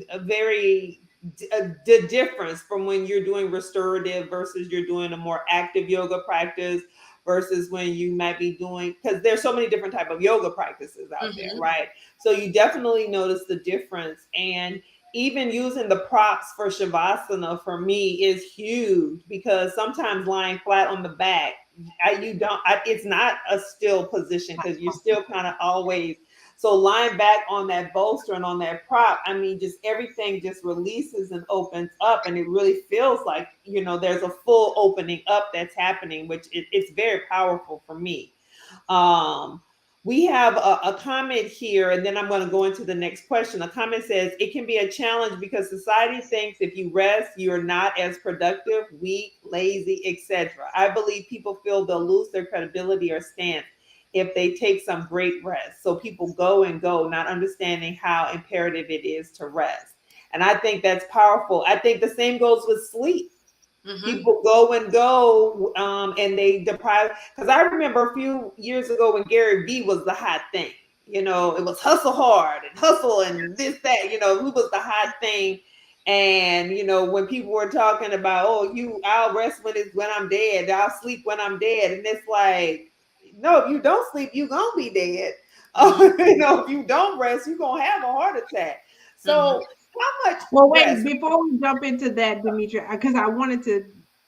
Speaker 1: a very the difference from when you're doing restorative versus you're doing a more active yoga practice versus when you might be doing, because there's so many different type of yoga practices out there,
Speaker 3: Mm-hmm.
Speaker 1: right? So you definitely notice the difference. And even using the props for shavasana for me is huge, because sometimes lying flat on the back, it's not a still position, because you're still kind of always, so lying back on that bolster and on that prop, I mean, just everything just releases and opens up, and it really feels like, there's a full opening up that's happening, which it's very powerful for me. um we have a comment here, and then I'm going to go into the next question. A comment says it can be a challenge because society thinks if you rest, you're not as productive, weak, lazy, etc. I believe people feel they'll lose their credibility or stance if they take some great rest. So people go and go, not understanding how imperative it is to rest. And I think that's powerful. I think the same goes with sleep.
Speaker 3: Mm-hmm.
Speaker 1: People go and go, and they deprive. Because I remember a few years ago when Gary Vee was the hot thing. It was hustle hard and hustle and this, that, who was the hot thing. And when people were talking about, oh, I'll rest when I'm dead, I'll sleep when I'm dead. And it's like, no, if you don't sleep, you're gonna be dead.
Speaker 3: Mm-hmm.
Speaker 1: If you don't rest, you're gonna have a heart attack.
Speaker 3: Mm-hmm.
Speaker 1: So how much
Speaker 2: Well, wait,
Speaker 1: rest?
Speaker 2: before we jump into that, Demetria, because I wanted to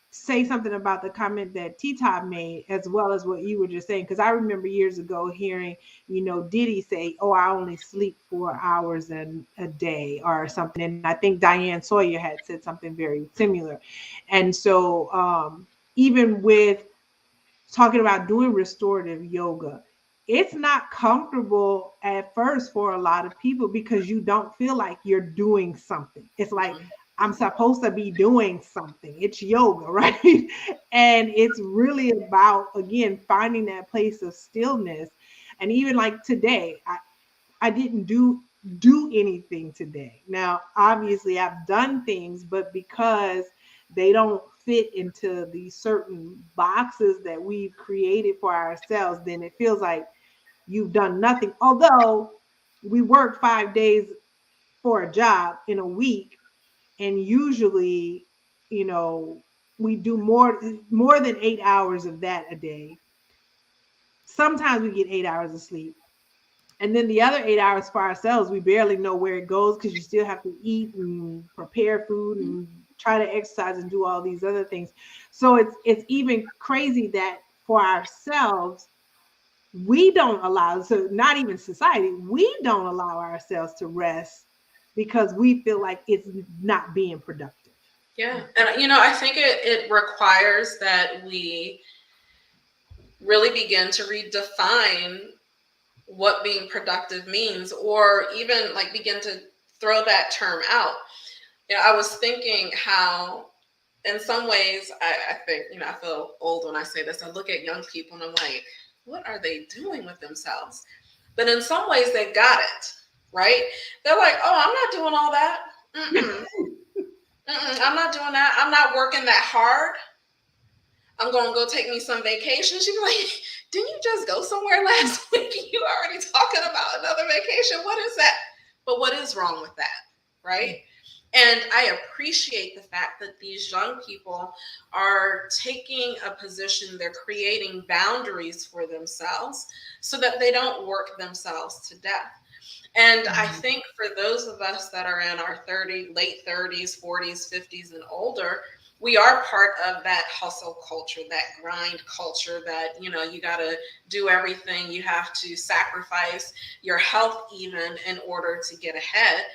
Speaker 2: say something about the comment that T-Top made, as well as what you were just saying, because I remember years ago hearing, Diddy say, oh, I only sleep 4 hours a day or something. And I think Diane Sawyer had said something very similar. And so even with talking about doing restorative yoga, it's not comfortable at first for a lot of people because you don't feel like you're doing something. It's like, I'm supposed to be doing something. It's yoga, right? And it's really about, again, finding that place of stillness. And even like today, I didn't do anything today. Now, obviously I've done things, but because they don't fit into these certain boxes that we've created for ourselves, then it feels like you've done nothing. Although we work 5 days for a job in a week, and usually, you know, we do more than 8 hours of that a day. Sometimes we get 8 hours of sleep. And then the other 8 hours for ourselves, we barely know where it goes because you still have to eat and prepare food and try to exercise and do all these other things. So it's even crazy that for ourselves, we don't allow, so not even society, we don't allow ourselves to rest because we feel like it's not being productive.
Speaker 3: Yeah. And, I think it requires that we really begin to redefine what being productive means, or even like begin to throw that term out. I was thinking how in some ways, I think, I feel old when I say this. I look at young people and I'm like, what are they doing with themselves? But in some ways, they got it, right? They're like, oh, I'm not doing all that. Mm-mm. Mm-mm, I'm not doing that. I'm not working that hard. I'm going to go take me some vacation. She'd be like, didn't you just go somewhere last week? You already talking about another vacation. What is that? But what is wrong with that, right? And I appreciate the fact that these young people are taking a position, they're creating boundaries for themselves so that they don't work themselves to death. And I think for those of us that are in our late 30s, 40s, 50s, and older, we are part of that hustle culture, that grind culture that, you got to do everything. You have to sacrifice your health even in order to get ahead.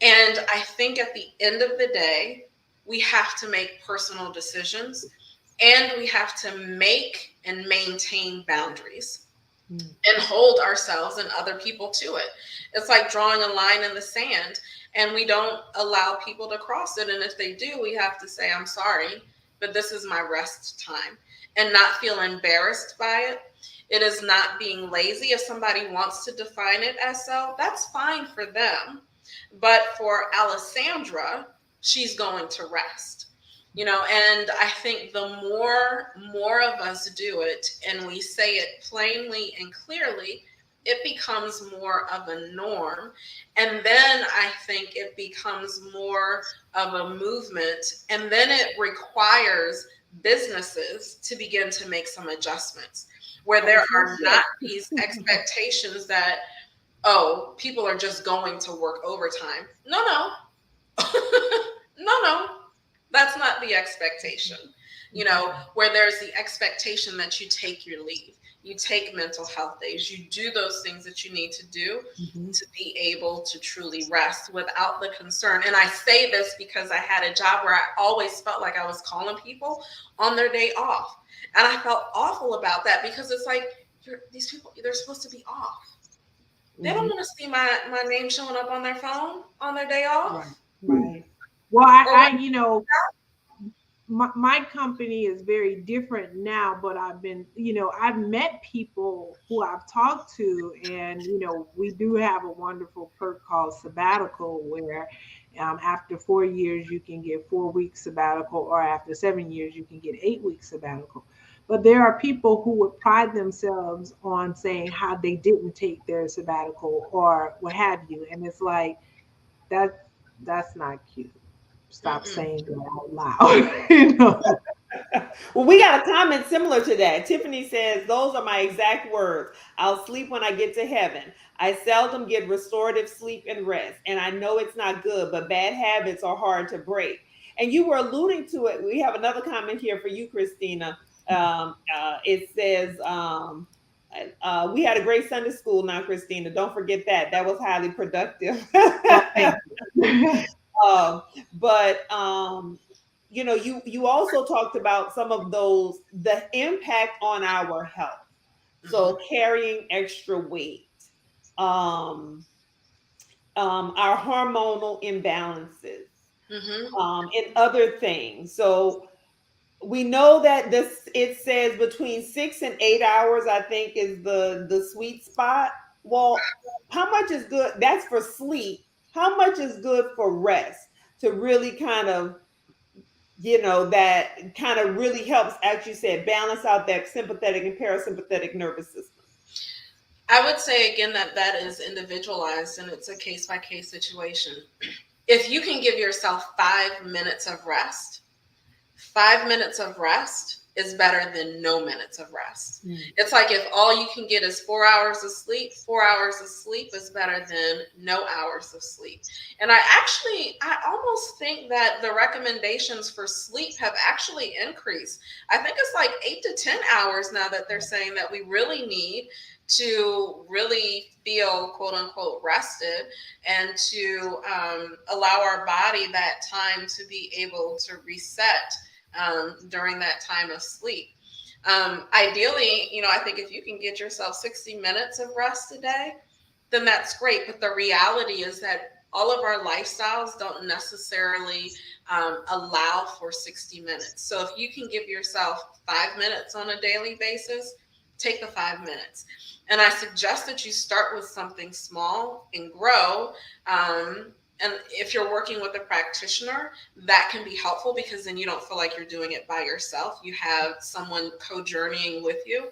Speaker 3: And I think at the end of the day, we have to make personal decisions and we have to make and maintain boundaries and hold ourselves and other people to it. It's like drawing a line in the sand and we don't allow people to cross it. And if they do, we have to say, I'm sorry, but this is my rest time, and not feel embarrassed by it. It is not being lazy. If somebody wants to define it as so, that's fine for them. But for Alessandra, she's going to rest. And I think the more of us do it and we say it plainly and clearly, it becomes more of a norm. And then I think it becomes more of a movement. And then it requires businesses to begin to make some adjustments where there are not these expectations that, oh, people are just going to work overtime. No. No. That's not the expectation. Where there's the expectation that you take your leave, you take mental health days, you do those things that you need to do to be able to truly rest without the concern. And I say this because I had a job where I always felt like I was calling people on their day off. And I felt awful about that because it's like, these people, they're supposed to be off. They don't want to see my name showing up on their phone on their day off.
Speaker 2: Right. Well, I my company is very different now, but I've met people who I've talked to, and we do have a wonderful perk called sabbatical, where after 4 years you can get 4 weeks sabbatical, or after 7 years you can get 8 weeks sabbatical. But there are people who would pride themselves on saying how they didn't take their sabbatical or what have you, and it's like that's not cute. Stop saying that out loud.
Speaker 1: Well, we got a comment similar to that. Tiffany says, those are my exact words. I'll sleep when I get to heaven. I seldom get restorative sleep and rest. And I know it's not good, but bad habits are hard to break. And you were alluding to it. We have another comment here for you, Christina. It says, we had a great Sunday school now, Christina. Don't forget that. That was highly productive. But you also talked about some of those, the impact on our health. So carrying extra weight, our hormonal imbalances, and other things. So we know that it says between 6 and 8 hours, I think, is the sweet spot. Well, how much is good? That's for sleep. How much is good for rest to really kind of, that kind of really helps, as you said, balance out that sympathetic and parasympathetic nervous system?
Speaker 3: I would say again that is individualized and it's a case by case situation. If you can give yourself 5 minutes of rest, 5 minutes of rest is better than no minutes of rest. It's like if all you can get is 4 hours of sleep, 4 hours of sleep is better than no hours of sleep. And I almost think that the recommendations for sleep have actually increased. I think it's like 8 to 10 hours now that they're saying that we really need to really feel quote unquote rested, and to allow our body that time to be able to reset during that time of sleep. Ideally, I think if you can get yourself 60 minutes of rest a day, then that's great. But the reality is that all of our lifestyles don't necessarily allow for 60 minutes. So if you can give yourself 5 minutes on a daily basis, take the 5 minutes. And I suggest that you start with something small and grow. And if you're working with a practitioner, that can be helpful because then you don't feel like you're doing it by yourself. You have someone co-journeying with you.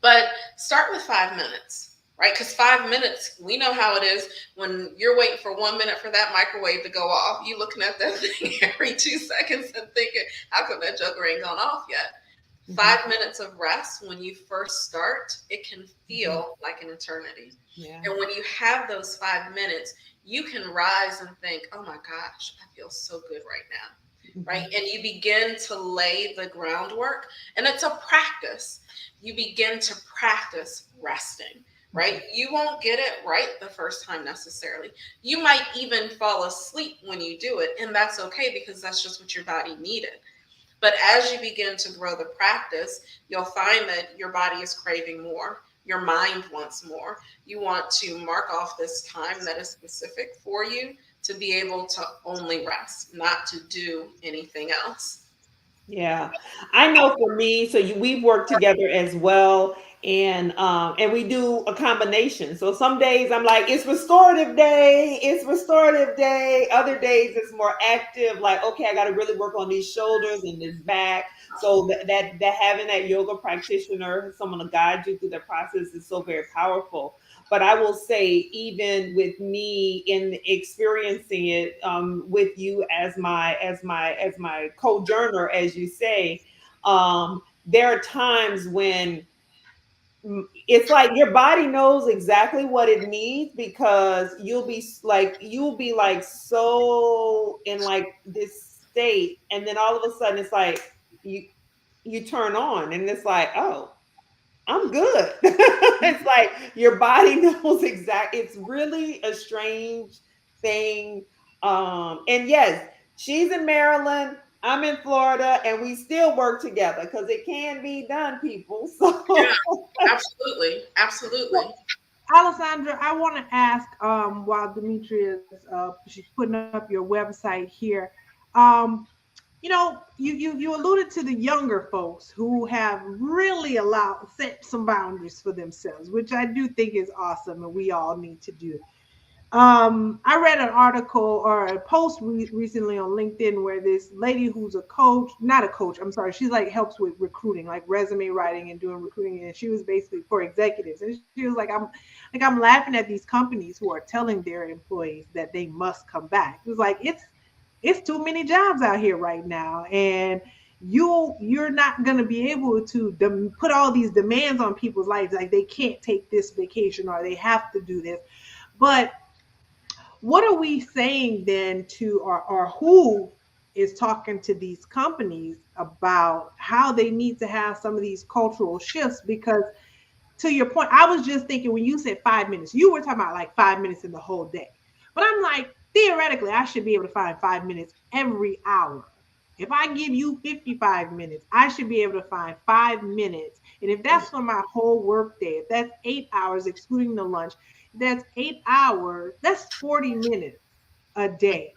Speaker 3: But start with 5 minutes, right? Because 5 minutes, we know how it is when you're waiting for 1 minute for that microwave to go off. You looking at that thing every 2 seconds and thinking, how come that joker ain't gone off yet?
Speaker 1: Mhm.
Speaker 3: 5 minutes of rest when you first start, it can feel like an eternity.
Speaker 1: Yeah.
Speaker 3: And when you have those 5 minutes, you can rise and think, oh my gosh, I feel so good right now. Right. And you begin to lay the groundwork, and it's a practice. You begin to practice resting, right? You won't get it right the first time necessarily. You might even fall asleep when you do it, and that's okay because that's just what your body needed. But as you begin to grow the practice, you'll find that your body is craving more. Your mind wants more. You want to mark off this time that is specific for you to be able to only rest, not to do anything else.
Speaker 1: Yeah, I know for me, so we've worked together as well, and we do a combination. So some days I'm like, it's restorative day, it's restorative day. Other days it's more active, like, okay, I got to really work on these shoulders and this back. So that having that yoga practitioner, someone to guide you through the process is so very powerful. But I will say, even with me in experiencing it, with you as my co-journer, as you say, there are times when it's like your body knows exactly what it needs, because you'll be like so in like this state, and then all of a sudden it's like you you turn on and it's like, oh, I'm good. It's like your body knows exactly. It's really a strange thing. And yes, she's in Maryland, I'm in Florida, and we still work together because it can be done, people.
Speaker 3: Yeah,
Speaker 1: So
Speaker 3: absolutely. Absolutely.
Speaker 2: Alessandra, I want to ask, while Demetria's she's putting up your website here, um, you alluded to the younger folks who have really allowed set some boundaries for themselves, which I do think is awesome, and we all need to do. I read an article or a post recently on LinkedIn where this lady who's a coach, not a coach, I'm sorry, she's like helps with recruiting, like resume writing and doing recruiting, and she was basically for executives, and she was like, I'm laughing at these companies who are telling their employees that they must come back. It was like it's too many jobs out here right now, and you're not going to be able to put all these demands on people's lives, like they can't take this vacation or they have to do this. But what are we saying then to, or who is talking to these companies about how they need to have some of these cultural shifts? Because to your point, I was just thinking when you said 5 minutes, you were talking about like 5 minutes in the whole day. But I'm like, theoretically, I should be able to find 5 minutes every hour. If I give you 55 minutes, I should be able to find 5 minutes. And if that's for my whole work day, if that's 8 hours, excluding the lunch, that's 8 hours, that's 40 minutes a day.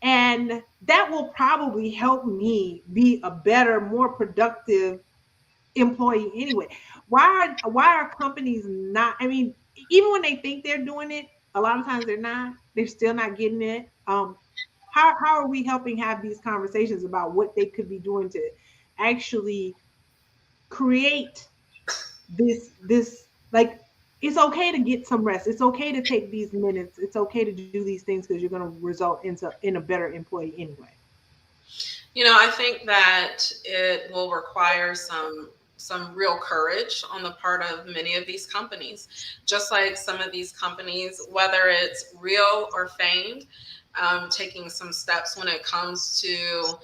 Speaker 2: And that will probably help me be a better, more productive employee anyway. Why are companies not? I mean, even when they think they're doing it, a lot of times they're not. They're still not getting it. How are we helping have these conversations about what they could be doing to actually create this like it's okay to get some rest. It's okay to take these minutes. It's okay to do these things because you're going to result in a better employee anyway.
Speaker 3: I think that it will require some real courage on the part of many of these companies. Just like some of these companies, whether it's real or feigned, taking some steps when it comes to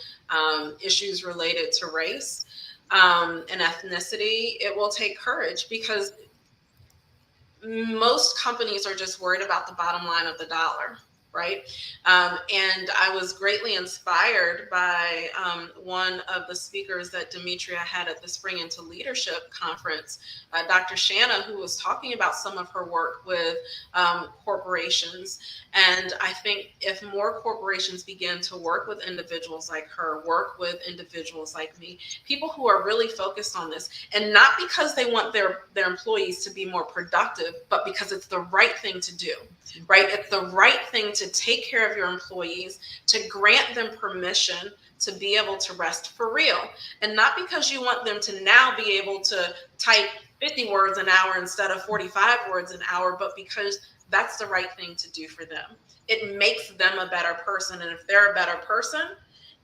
Speaker 3: issues related to race and ethnicity, it will take courage because most companies are just worried about the bottom line of the dollar, right? And I was greatly inspired by one of the speakers that Demetria had at the Spring into Leadership conference, Dr. Shanna, who was talking about some of her work with corporations. And I think if more corporations begin to work with individuals like her, work with individuals like me, people who are really focused on this, and not because they want their employees to be more productive, but because it's the right thing to do, right? It's the right thing to take care of your employees, to grant them permission to be able to rest for real. And not because you want them to now be able to type 50 words an hour instead of 45 words an hour, but because that's the right thing to do for them. It makes them a better person. And if they're a better person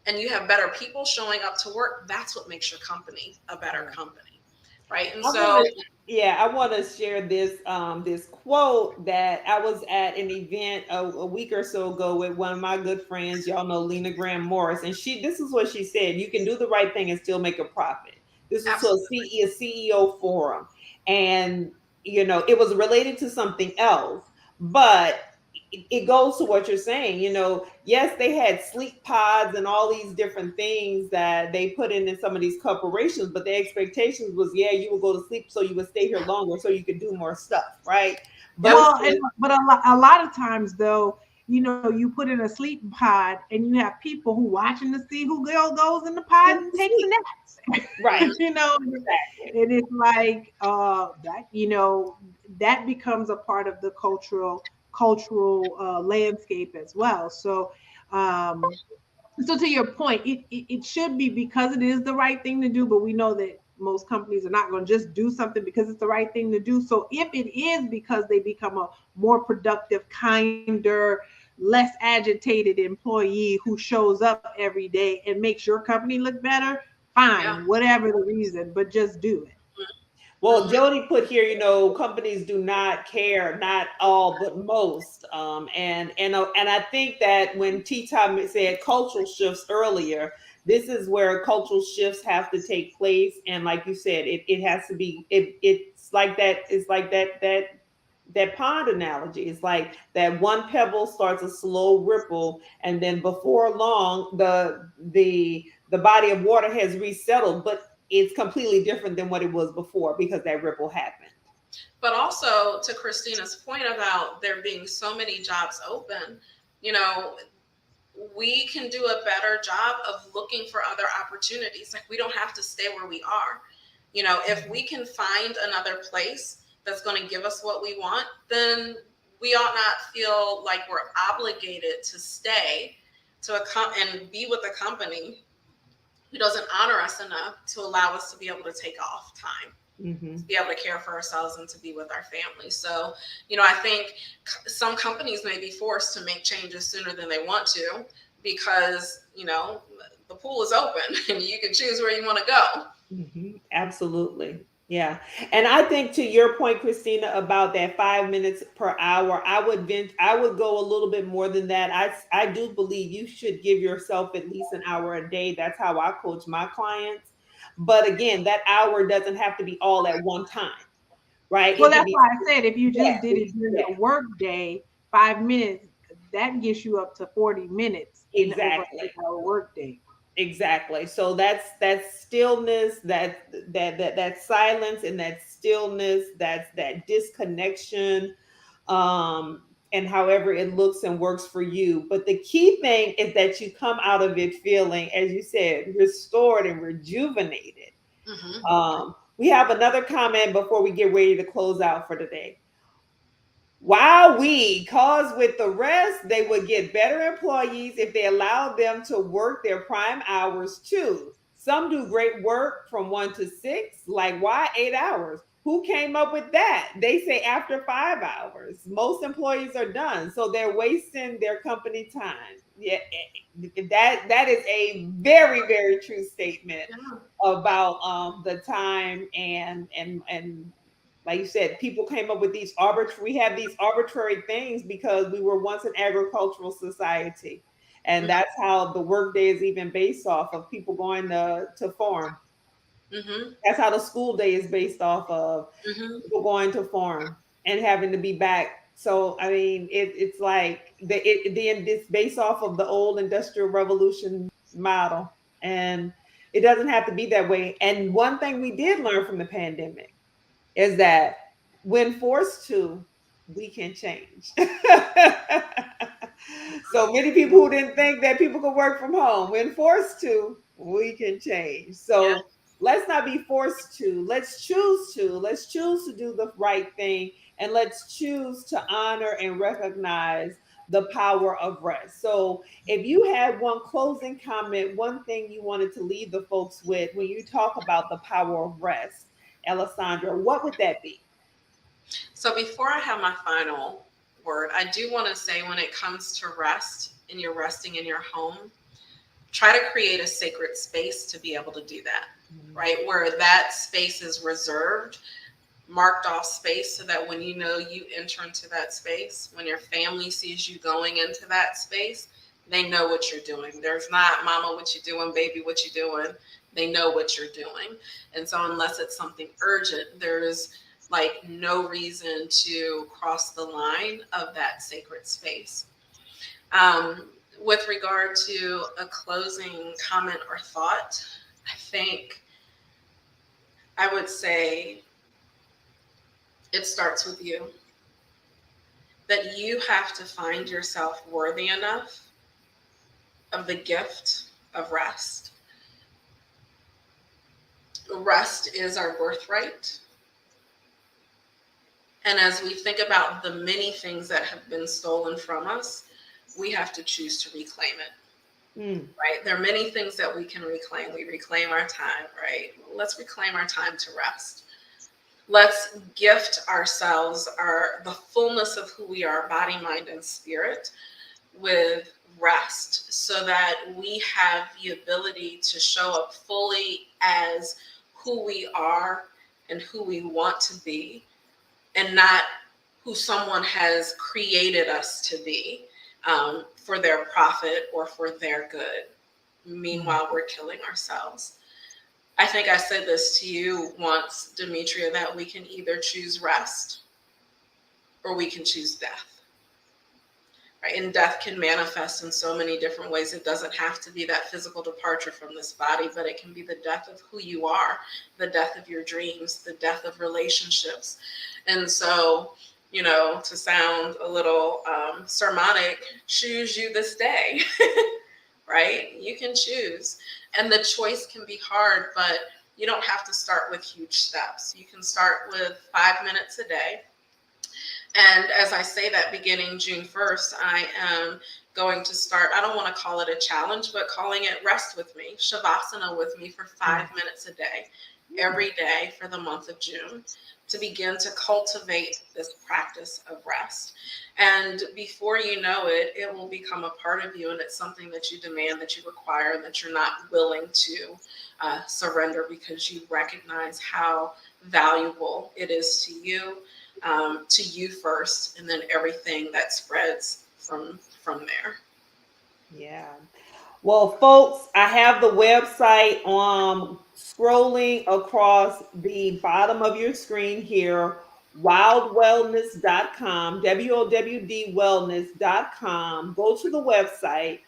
Speaker 3: and you have better people showing up to work, that's what makes your company a better company, right? And
Speaker 1: I
Speaker 3: so,
Speaker 1: want to, yeah, I want to share this quote that I was at an event a week or so ago with one of my good friends. Y'all know Lena Graham Morris, and this is what she said: "You can do the right thing and still make a profit." This was to
Speaker 3: absolutely.
Speaker 1: a CEO forum, and it was related to something else, but it goes to what you're saying. Yes, they had sleep pods and all these different things that they put in some of these corporations, but the expectations was, yeah, you would go to sleep so you would stay here longer so you could do more stuff, right?
Speaker 3: Yep.
Speaker 2: Well,
Speaker 1: Versus,
Speaker 2: but a lot of times though, you put in a sleep pod and you have people who watching to see who goes in the pod and takes a nap.
Speaker 1: right, exactly.
Speaker 2: And it's like that, that becomes a part of the cultural landscape as well. Um, so to your point, it should be because it is the right thing to do, but we know that most companies are not going to just do something because it's the right thing to do. So if it is because they become a more productive, kinder, less agitated employee who shows up every day and makes your company look better,
Speaker 3: Yeah.
Speaker 2: fine, whatever the reason, but just do it.
Speaker 1: Well,
Speaker 3: Mm-hmm.
Speaker 1: Jody put here, companies do not care, not all, but most. And I think that when T Top said cultural shifts earlier, this is where cultural shifts have to take place. And like you said, it has to be it's like that, that pond analogy. It's like that one pebble starts a slow ripple, and then before long the body of water has resettled, but it's completely different than what it was before because that ripple happened.
Speaker 3: But also to Christina's point about there being so many jobs open, you know, we can do a better job of looking for other opportunities. Like we don't have to stay where we are. If we can find another place that's going to give us what we want, then we ought not feel like we're obligated to stay and be with a company who doesn't honor us enough to allow us to be able to take off time, to
Speaker 1: Mm-hmm.
Speaker 3: be able to care for ourselves and to be with our family. So, I think some companies may be forced to make changes sooner than they want to because, the pool is open and you can choose where you want to go.
Speaker 1: Mm-hmm. Absolutely. Yeah. And I think to your point, Christina, about that 5 minutes per hour, I would go a little bit more than that. I do believe you should give yourself at least an hour a day. That's how I coach my clients. But again, that hour doesn't have to be all at one time, right?
Speaker 2: Well,
Speaker 1: It can
Speaker 2: that's
Speaker 1: be,
Speaker 2: why I said if you
Speaker 1: yeah,
Speaker 2: just did it during
Speaker 1: yeah,
Speaker 2: your work day, 5 minutes, that gets you up to 40 minutes in over an
Speaker 1: exactly.
Speaker 2: 8-hour work day.
Speaker 1: Exactly. So that's that stillness, that silence and that stillness, that's that disconnection, and however it looks and works for you. But the key thing is that you come out of it feeling, as you said, restored and rejuvenated.
Speaker 3: Mm-hmm.
Speaker 1: We have another comment before we get ready to close out for today. Wow, cause with the rest, they would get better employees if they allowed them to work their prime hours too. Some do great work from 1 to 6. Like, why 8 hours? Who came up with that? They say after 5 hours. Most employees are done, so they're wasting their company time. Yeah, that is a very, very true statement
Speaker 3: Yeah.
Speaker 1: about the time and like you said, people came up with these arbitrary. We have these arbitrary things because we were once an agricultural society, and that's how the workday is even based off of people going to farm.
Speaker 3: Mm-hmm.
Speaker 1: That's how the school day is based off of
Speaker 3: Mm-hmm.
Speaker 1: people going to farm and having to be back. So I mean, it's like then it's based off of the old industrial revolution model, and it doesn't have to be that way. And one thing we did learn from the pandemic is that when forced to, we can change. So many people who didn't think that people could work from home, when forced to, we can change.
Speaker 3: Yeah.
Speaker 1: So let's not be forced to. Let's choose to. Let's choose to do the right thing, and let's choose to honor and recognize the power of rest. So, if you had one closing comment, one thing you wanted to leave the folks with when you talk about the power of rest, Alessandra, what would that be?
Speaker 3: So before I have my final word, I do want to say when it comes to rest and you're resting in your home, try to create a sacred space to be able to do that, right? Where that space is reserved, marked off space, so that when you know you enter into that space, when your family sees you going into that space, they know what you're doing. There's not, mama, what you doing, baby, what you doing. They know what you're doing. And so unless it's something urgent, there's like no reason to cross the line of that sacred space. Um, with regard to a closing comment or thought, I think I would say it starts with you. That you have to find yourself worthy enough of the gift of rest. Rest is our birthright. And as we think about the many things that have been stolen from us, we have to choose to reclaim it. Right? There are many things that we can reclaim. We reclaim our time, right? Let's reclaim our time to rest. Let's gift ourselves the fullness of who we are, body, mind, and spirit, with rest, so that we have the ability to show up fully as who we are and who we want to be, and not who someone has created us to be, for their profit or for their good. Meanwhile, we're killing ourselves. I think I said this to you once, Demetria, that we can either choose rest or we can choose death. Right? And death can manifest in so many different ways. It doesn't have to be that physical departure from this body, but it can be the death of who you are, the death of your dreams, the death of relationships. And so, to sound a little sermonic, choose you this day. Right? You can choose. And the choice can be hard, but you don't have to start with huge steps. You can start with 5 minutes a day. And as I say that, beginning June 1st, I am going to start, I don't want to call it a challenge, but calling it rest with me, Shavasana with me for 5 minutes a day, every day for the month of June, to begin to cultivate this practice of rest. And before you know it, it will become a part of you, and it's something that you demand, that you require, and that you're not willing to surrender, because you recognize how valuable it is to you first, and then everything that spreads from there.
Speaker 1: Yeah. Well, folks, I have the website scrolling across the bottom of your screen here, wildwellness.com, WOWD wellness.com. Go to the website,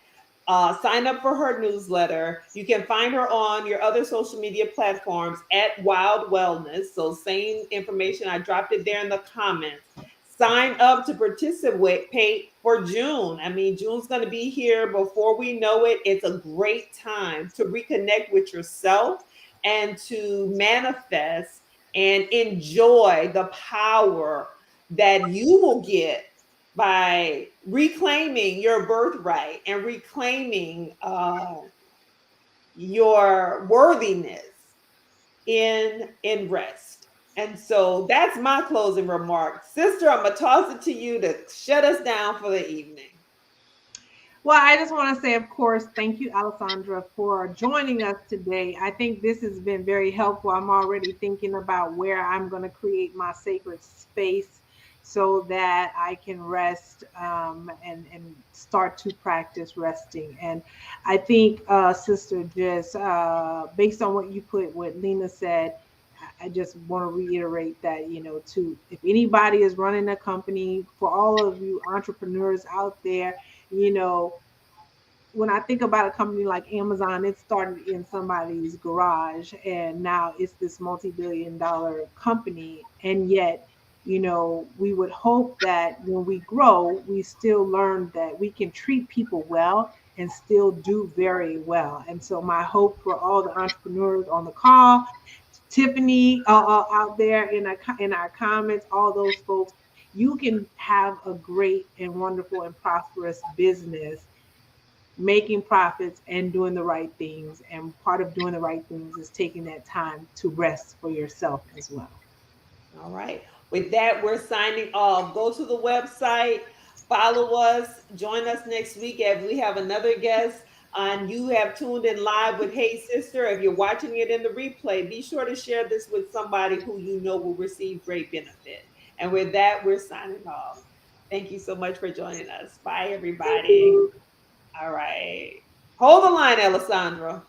Speaker 1: sign up for her newsletter. You can find her on your other social media platforms at Wild Wellness. So, same information. I dropped it there in the comments. Sign up to participate for June. I mean, June's going to be here before we know it. It's a great time to reconnect with yourself and to manifest and enjoy the power that you will get by reclaiming your birthright and reclaiming your worthiness in rest. And so that's my closing remark. Sister, I'm gonna toss it to you to shut us down for the evening.
Speaker 2: Well, I just want to say, of course, thank you, Alessandra, for joining us today. I think this has been very helpful. I'm already thinking about where I'm going to create my sacred space so that I can rest and start to practice resting. And I think, Sister, just based on what you put, what Lena said, I just want to reiterate that, to if anybody is running a company, for all of you entrepreneurs out there, you know, when I think about a company like Amazon, it started in somebody's garage and now it's this multi-billion-dollar company. And yet, we would hope that when we grow, we still learn that we can treat people well and still do very well. And so, my hope for all the entrepreneurs on the call, Tiffany out there in our comments, all those folks, you can have a great and wonderful and prosperous business making profits and doing the right things. And part of doing the right things is taking that time to rest for yourself as well.
Speaker 1: All right. With that, we're signing off. Go to the website, follow us, join us next week as we have another guest. And you have tuned in live with Hey Sister. If you're watching it in the replay, be sure to share this with somebody who you know will receive great benefit. And with that, we're signing off. Thank you so much for joining us. Bye,
Speaker 2: Thank
Speaker 1: everybody.
Speaker 2: you.
Speaker 1: All right. Hold the line, Alessandra.